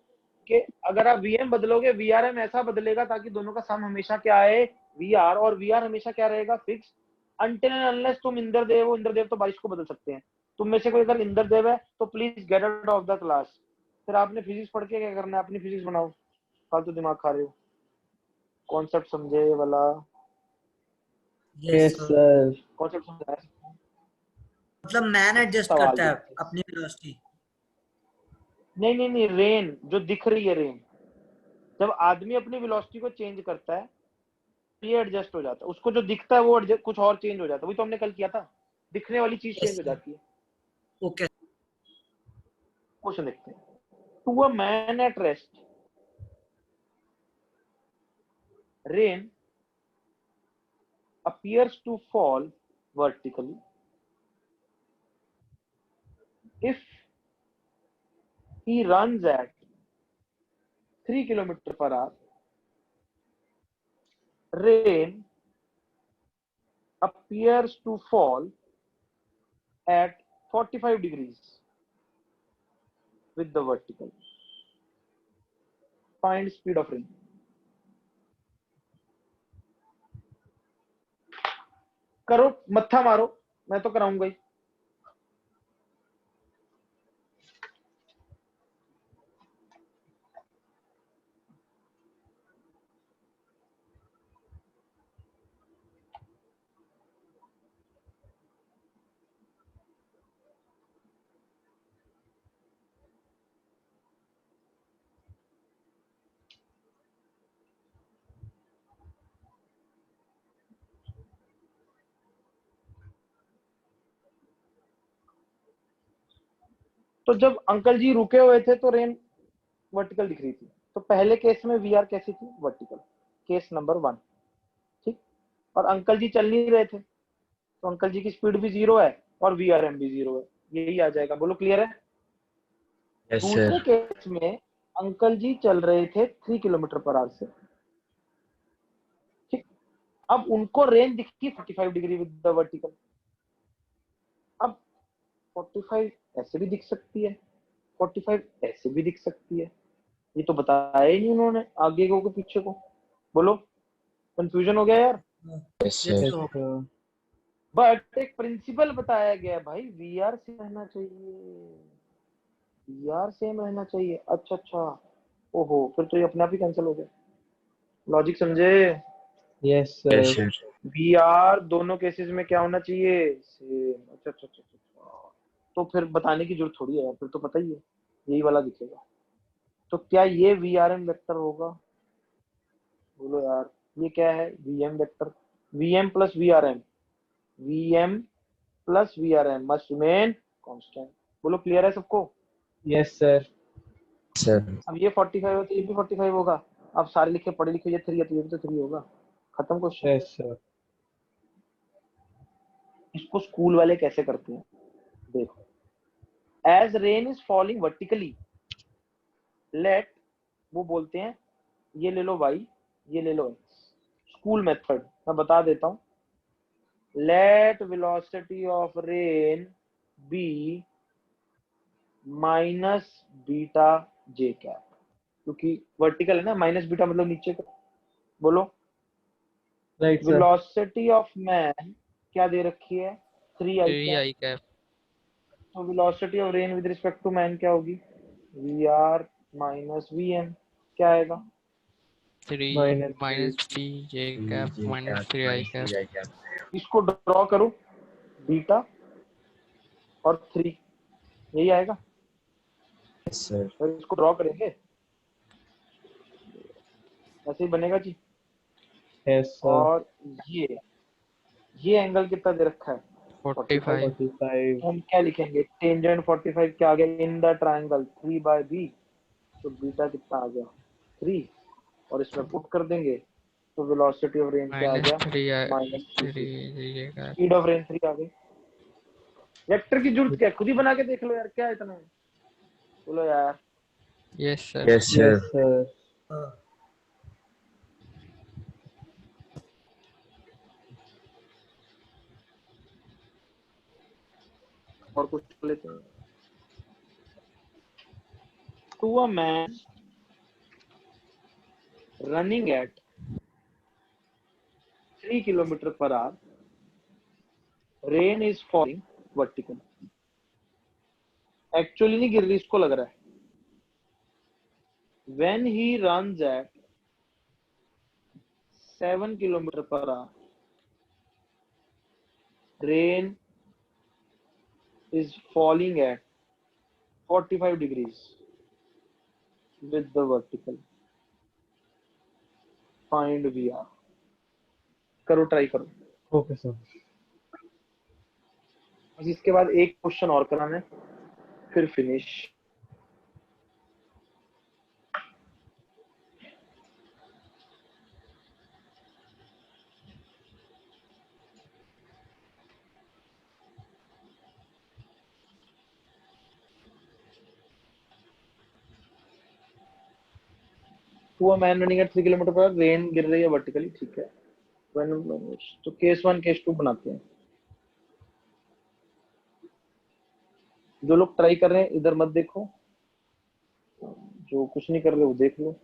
कि अगर आप VM बदलोगे, VRM ऐसा बदलेगा ताकि दोनों का सम हमेशा क्या है? VR, और VR हमेशा क्या रहेगा? फिक्स। अनटिल एंड अनलेस तुम इंद्रदेव हो, इंद्रदेव तो बारिश को बदल सकते हैं। तुम में से कोई अगर इंद्रदेव है तो please get out of the class. फिर आपने फिजिक्स पढ़ के क्या करना है? अपनी फिजिक्स बनाओ, फालतू दिमाग खा रहे हो। कॉन्सेप्ट समझे ये वाला? Yes yes sir. Sir concept समझा? मतलब मैन एडजस्ट सवाल करता है देखते हैं। अपनी वेलोसिटी। नहीं नहीं नहीं, रेन जो दिख रही है, रेन जब आदमी अपनी वेलोसिटी को चेंज करता है, ये एडजस्ट हो जाता है। उसको जो दिखता है वो कुछ और चेंज हो जाता है, वही तो हमने कल किया था। दिखने वाली चीज यस चेंज हो सर। जाती है। ओके। क्वेश्चन देखते हैं। To a man at rest, rain appears to fall vertically if he runs at 3 kilometer per hour. Rain appears to fall at 45 degrees with the vertical. Find speed of rain. करो, मत्था मारो, मैं तो कराऊंगा ही। तो जब अंकल जी रुके हुए थे तो रेन वर्टिकल दिख रही थी। तो पहले केस में वी आर कैसी थी? वर्टिकल। केस नंबर 1, ठीक। और अंकल जी चल नहीं रहे थे, तो अंकल जी की स्पीड भी 0 है और वी आर एम भी 0 है, यही आ जाएगा। बोलो क्लियर है? Yes, दूसरे sir. केस में अंकल जी चल रहे थे 3 किलोमीटर पर आवर से, ठीक। अब उनको रेंज दिखती 45 डिग्री विद द वर्टिकल। अब 45 ऐसे भी दिख सकती है, 45 ऐसे भी दिख सकती है, ये तो बताया ही नहीं उन्होंने, आगे को कि पीछे को। बोलो, कंफ्यूजन हो गया यार? Yes, sir. Yes, sir. But एक प्रिंसिपल बताया गया है भाई, वी आर सेम रहना चाहिए, वी आर सेम रहना चाहिए। अच्छा अच्छा, ओहो, फिर तो ये अपने आप ही कैंसिल हो गया। लॉजिक समझे? Yes, Yes, sir. sir. V R दोनों केसेस में क्या होना चाहिए? सेम। अच्छा अच्छा अच्छा अच्छा, तो फिर बताने की जरूरत थोड़ी है, फिर तो पता ही है, यही वाला दिखेगा। तो क्या ये वी आर एम वेक्टर होगा? बोलो यार, ये क्या है? V M vector, V M plus V R M, V M plus V R M must remain constant. बोलो क्लियर है सबको? Yes, sir. Sir. अब ये 45 हो तो ये भी 45 होगा। अब सारे लिखे पढ़े लिखे, ये 3 है तो ये भी तो 3 होगा। खत्म क्वेश्चन। Yes, sir. इसको स्कूल वाले कैसे करते हैं देखो। As rain is falling vertically, let, वो बोलते हैं ये ले लो y, ये ले लो x। स्कूल मेथड मैं बता देता हूँ। Let velocity of rain be minus beta J cap, क्योंकि वर्टिकल है ना, माइनस बीटा मतलब नीचे का। बोलो, Right, sir. Velocity of man क्या दे रखी है? 3i 3i cap. cap तो velocity of rain with respect to man क्या होगी? V R minus V M. क्या आएगा? 3 Minus minus 3. p j cap J minus cap 3i minus cap. 3i cap. इसको ड्रॉ करो, बीटा और 3, यही आएगा। Yes, sir. और इसको ड्रॉ करेंगे, ऐसे ही बनेगा जी। Yes, sir. और ये एंगल कितना दे रखा है? 45 45. हम क्या लिखेंगे? टेंजेंट 45 क्या आ गया? इन द ट्राइंगल 3/b, तो बीटा कितना आ गया? 3, और इसमें पुट कर देंगे तो वेलोसिटी ऑफ रेन क्या आ minus गया? 3i minus 3 j cap. Speed of rain 3 आ गई। वेक्टर की जरूरत क्या है? खुद ही बना के देख लो यार, क्या है इतना? बोलो यार। Yes, sir. Yes, sir. Yes, sir. हाँ, और कुछ लेते हैं। To a man running at 3 kilometre per hour, rain is falling vertical. Actually नहीं गिर रही, इसको लग रहा है। When he runs at 7 kilometre per hour, rain is falling at 45 degrees with the vertical. Find VR. करो, ट्राई करो। Okay, sir. बस इसके बाद एक क्वेश्चन और कराना है, फिर finish. To a man running at 3 kilometre per rain गिर रही है वर्टिकली, ठीक है। तो केस 1 केस 2 बनाते हैं। जो लोग ट्राई कर रहे हैं इधर मत देखो, जो कुछ नहीं कर रहे वो देख लो।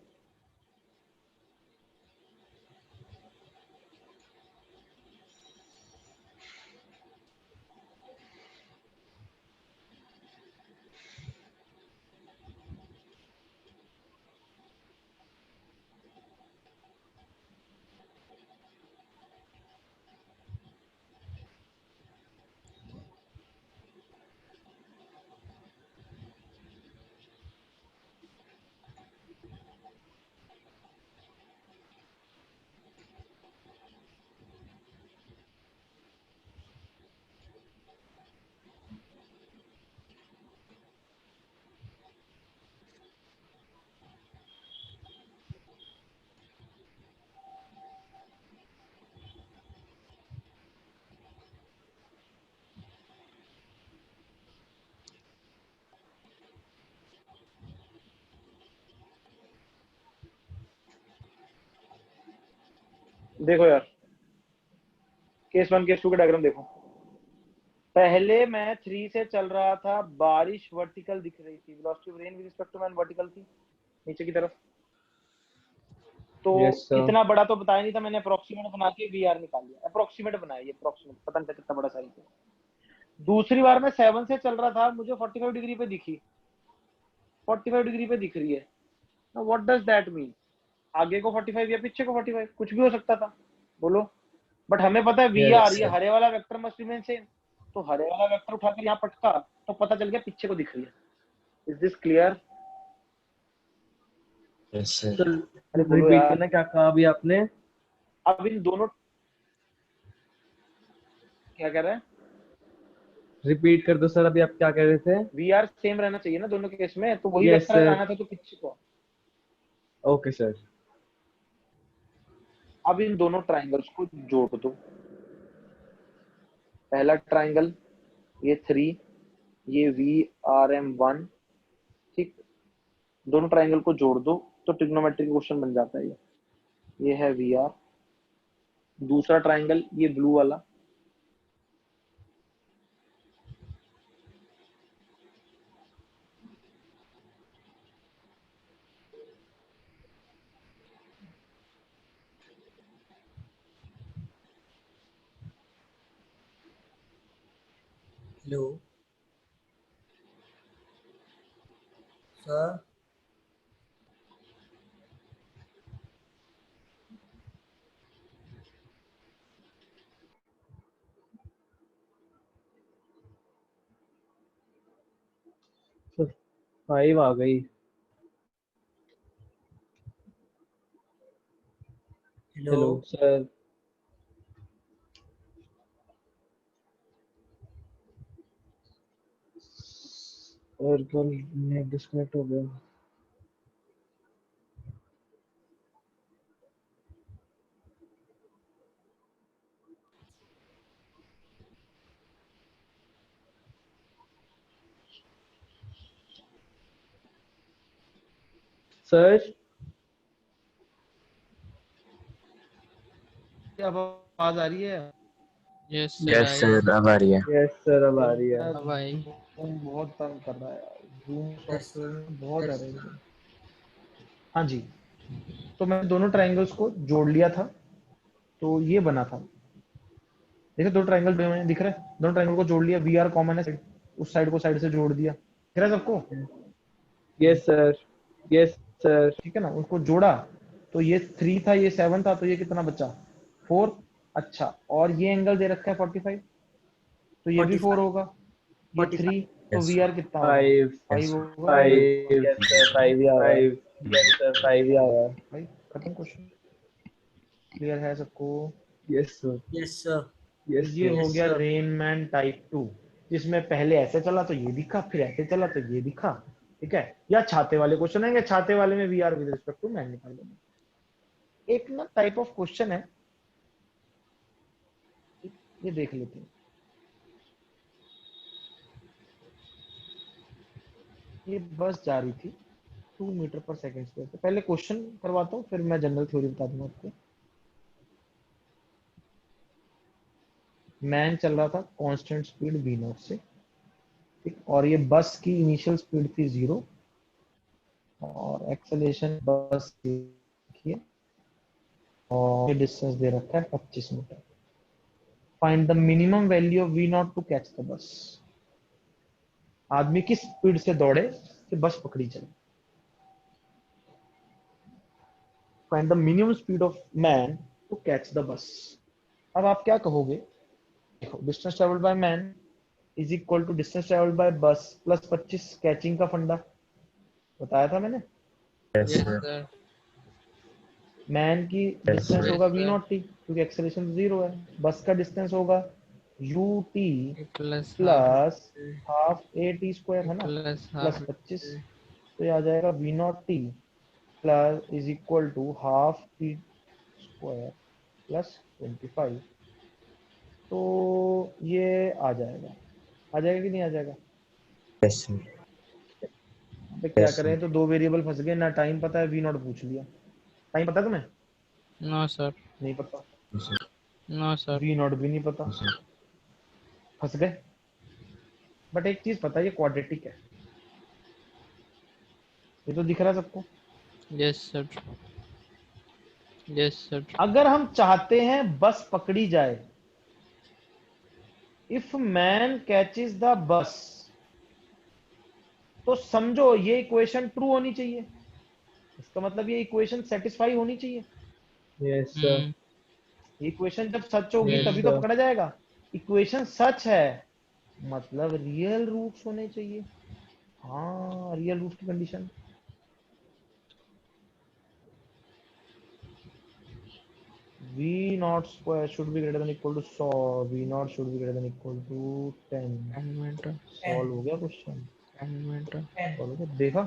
देखो यार, केस 1 केस 2 का डायग्राम देखो। पहले मैं 3 से चल रहा था, बारिश वर्टिकल दिख रही थी, velocity of rain with respect to man vertical थी नीचे की तरफ। तो Yes, sir. इतना बड़ा तो बताया नहीं था मैंने, अप्रोक्सीमेट बना के वीआर निकाल लिया। अप्रोक्सीमेट बनाया, ये अप्रोक्सीमेट पता नहीं था कितना बड़ा साइज है। दूसरी बार मैं 7 से चल रहा था, मुझे 45 डिग्री पे दिखी, 45 डिग्री पे दिख रही है। What does that mean? आगे को 45 या पीछे को 45, कुछ भी हो सकता था, बोलो। बट हमें पता है वी आर, Yes, ये sir. हरे वाला वेक्टर मस्ट रिमेन सेम। तो हरे वाला वेक्टर उठाकर यहाँ पटका तो पता चल गया पीछे को दिख रही है। Is this clear? Yes, sir. Sir अरे बोलो रिपीट यार। करना, क्या कहा अभी आपने? अब इन दोनों, क्या कह रहे हैं? रिपीट कर दो सर, अभी आप क्या कह रहे थे? वी आर सेम रहना चाहिए ना दोनों केस में, तो वही Yes, वेक्टर sir. आना था तो पीछे को। Okay sir. अब इन दोनों ट्राइंगल्स को जोड़ दो। पहला ट्राइंगल ये 3, ये VRM1, ठीक। दोनों ट्राइंगल को जोड़ दो तो ट्रिग्नोमेट्रिक क्वेश्चन बन जाता है। ये है VR। दूसरा ट्राइंगल ये ब्लू वाला, हेलो सर। सर 5 आ गई। Hello hello sir. और कल नेट डिस्कनेक्ट हो गया। सर अब आवाज आ रही है? यस सर Yes, आई। sir. अब आ रही है. यस सर, अब आ रही है। यार अब आई। Zoom बहुत तंग कर रहा है यार, जूम यस सॉफ्टवेयर बहुत यस है। हाँ जी, तो मैं दोनों ट्राइंगल्स को जोड़ लिया था, तो ये बना था। देखो दो ट्राइंगल दिख रहा है, दोनों ट्राइंगल को जोड़ लिया, वी आर कॉमन है, उस साइड को साइड से जोड़ दिया, दिख रहा है सबको? Yes sir. Yes sir. ठीक है ना, उसको जोड़ा तो ये 3 था, ये 7 था, तो ये कितना बचा? 4। अच्छा, और ये एंगल दे रखा है 45, तो ये भी 4 45 होगा। ये 3, 45 तो Yes, वी sir. आर कितना होगा? 5। 5 Yes, sir. होगा, ये 5। होगा यस सर, 5 ही आ रहा है। 5. 5। यस सर, 5 ही आ रहा है। भाई। खत्म क्वेश्चन, क्लियर है सबको? Yes sir. यस सर तो यस ये सर। हो यस गया सर रेनमैन टाइप 2, जिसमें पहले ऐसे चला तो ये दिखा, फिर ऐसे चला तो ये दिखा। ठीक है, या छाते वाले क्वेश्चन आएंगे, छाते वाले में V R with respect to man निकालेंगे। एक ना टाइप ऑफ क्वेश्चन है, ये देख लेते हैं। ये बस जा रही थी, 2 मीटर पर सेकंड स्क्वायर। तो पहले क्वेश्चन करवाता हूँ, फिर मैं जनरल थ्योरी बता दूंगा आपको। मैन चल रहा था कांस्टेंट स्पीड v नॉट से, ठीक, और ये बस की इनिशियल स्पीड थी 0 और एक्सेलरेशन बस की देखिए, और ये डिस्टेंस दे रखा है 25 metre. Find the minimum value of v not to catch the bus. आदमी किस स्पीड से दौड़े कि बस पकड़ी चले। Find the minimum speed of man to catch the bus. अब आप क्या कहोगे, देखो distance travelled by man is equal to distance travelled by bus plus 25 catching का फंडा बताया था मैंने। Yes, yes sir. Sir. Man की Yes, डिस्टेंस sir. होगा Yes, v sir. Not T क्योंकि एक्सेलरेशन 0 है। बस का डिस्टेंस होगा ut plus plus half A T square है ना, प्लस प्लस हाफ 25, तो ये आ जाएगा v not T plus is equal to half T square plus 25। तो ये आ जाएगा कि नहीं आ जाएगा? Yes, sir. अबे क्या Yes, sir. करें, तो दो वेरिएबल फंस गए ना। टाइम पता है, वी नॉट पूछ लिया। टाइम पता है तुम्हें? No sir. नहीं पता। Yes, sir. No sir. V not भी नहीं पता, Yes, sir. फंस गए। बट एक चीज पता है, ये क्वाड्रेटिक है, ये तो दिख रहा है सबको। Yes sir. Yes sir. अगर हम चाहते हैं बस पकड़ी जाए, if man catches the bus, तो समझो ये इक्वेशन ट्रू होनी चाहिए। इसका मतलब ये इक्वेशन सेटिस्फाई होनी चाहिए। Yes sir. ये इक्वेशन जब सच होगी Yes, तभी तो sir. पकड़ा जाएगा। इक्वेशन सच है मतलब रियल रूट्स होने चाहिए। हाँ, रियल रूट्स की condition. v naught square should be greater than equal to 100, v naught should be greater than equal to 10। Solve हो गया क्वेश्चन, सॉल्व हो गया। देखा,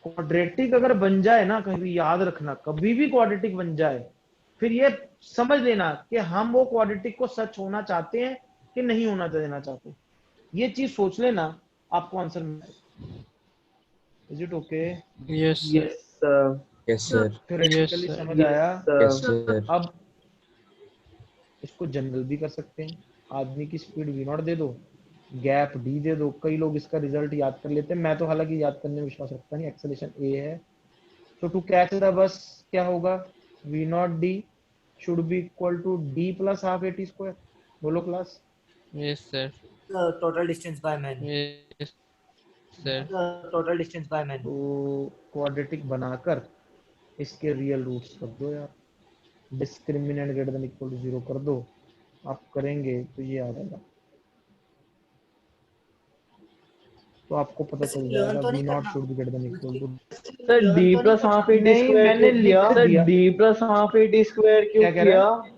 क्वाड्रेटिक अगर बन जाए ना, कहीं भी याद रखना, कभी भी क्वाड्रेटिक बन जाए, फिर ये समझ लेना कि हम वो क्वाड्रेटिक को सच होना चाहते हैं कि नहीं होना देना चाहते। ये चीज सोच लेना, आपको आंसर मिलेगा। Is it okay? Yes Yes, sir. Yes, sir. Theoretically sir. समझ Yes, आया। Yes, sir. sir. अब इसको जनरल भी कर सकते हैं। आदमी की स्पीड v नॉट दे दो, गैप d दे दो। कई लोग इसका रिजल्ट याद कर लेते हैं, मैं तो हालांकि याद करने में विश्वास रखता नहीं। एक्सेलरेशन a है, तो टू कैच द बस क्या होगा, v not d should be equal to d plus half at square. बोलो class. Yes sir. total distance by man. Yes sir. Total distance by man. तो क्वाड्रेटिक बनाकर इसके रियल रूट्स कर दो यार, discriminant greater than equal to 0 कर दो। आप करेंगे तो ये आ जाएगा, तो आपको पता चल जाएगा तो v नहीं नॉट करना। Should be greater than equal to. Sir d plus half at नहीं, square मैंने क्यों लिख किया? सर दिया। d plus half at square क्यों क्या कह रहा किया?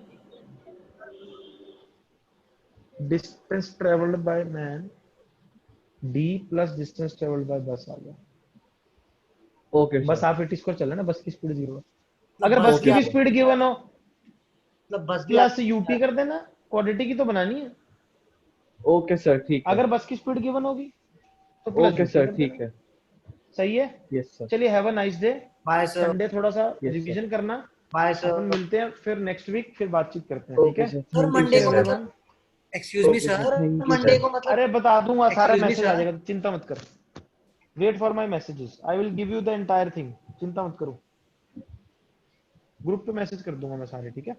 Distance travelled by man d plus distance travelled by बस आ गया। ओके बस सर। हाफ एटी स्क्वायर चला ना, बस की स्पीड 0 है। अगर बस की भी Okay. स्पीड गिवन हो मतलब बस भी प्लस यूटी कर देना, क्वाड्रेटिक ही तो बनानी है। ओके सर, ठीक है। अगर बस की स्पीड गिवन होगी तो प्लस ओके यूटी सर, कर ठीक देना। है। सही है। Yes sir. चलिए, have a nice day. Bye sir. Sunday थोड़ा सा Yes, रिवीजन करना। बाय अपन सर। मिलते हैं फिर नेक्स्ट वीक, फिर बातचीत करते हैं, ठीक ओके है? Sir, sir thank you Monday को सर। मतलब excuse me Okay, sir, sir. Thank you, Monday sir. को मतलब अरे बता दूंगा, सारा Excuse me, मैसेज आ sir. जाएगा, चिंता मत कर। Wait for my messages, I will give you the entire thing, चिंता मत करो। ग्रुप पे मैसेज कर दूंगा मैं सारे, ठीक है?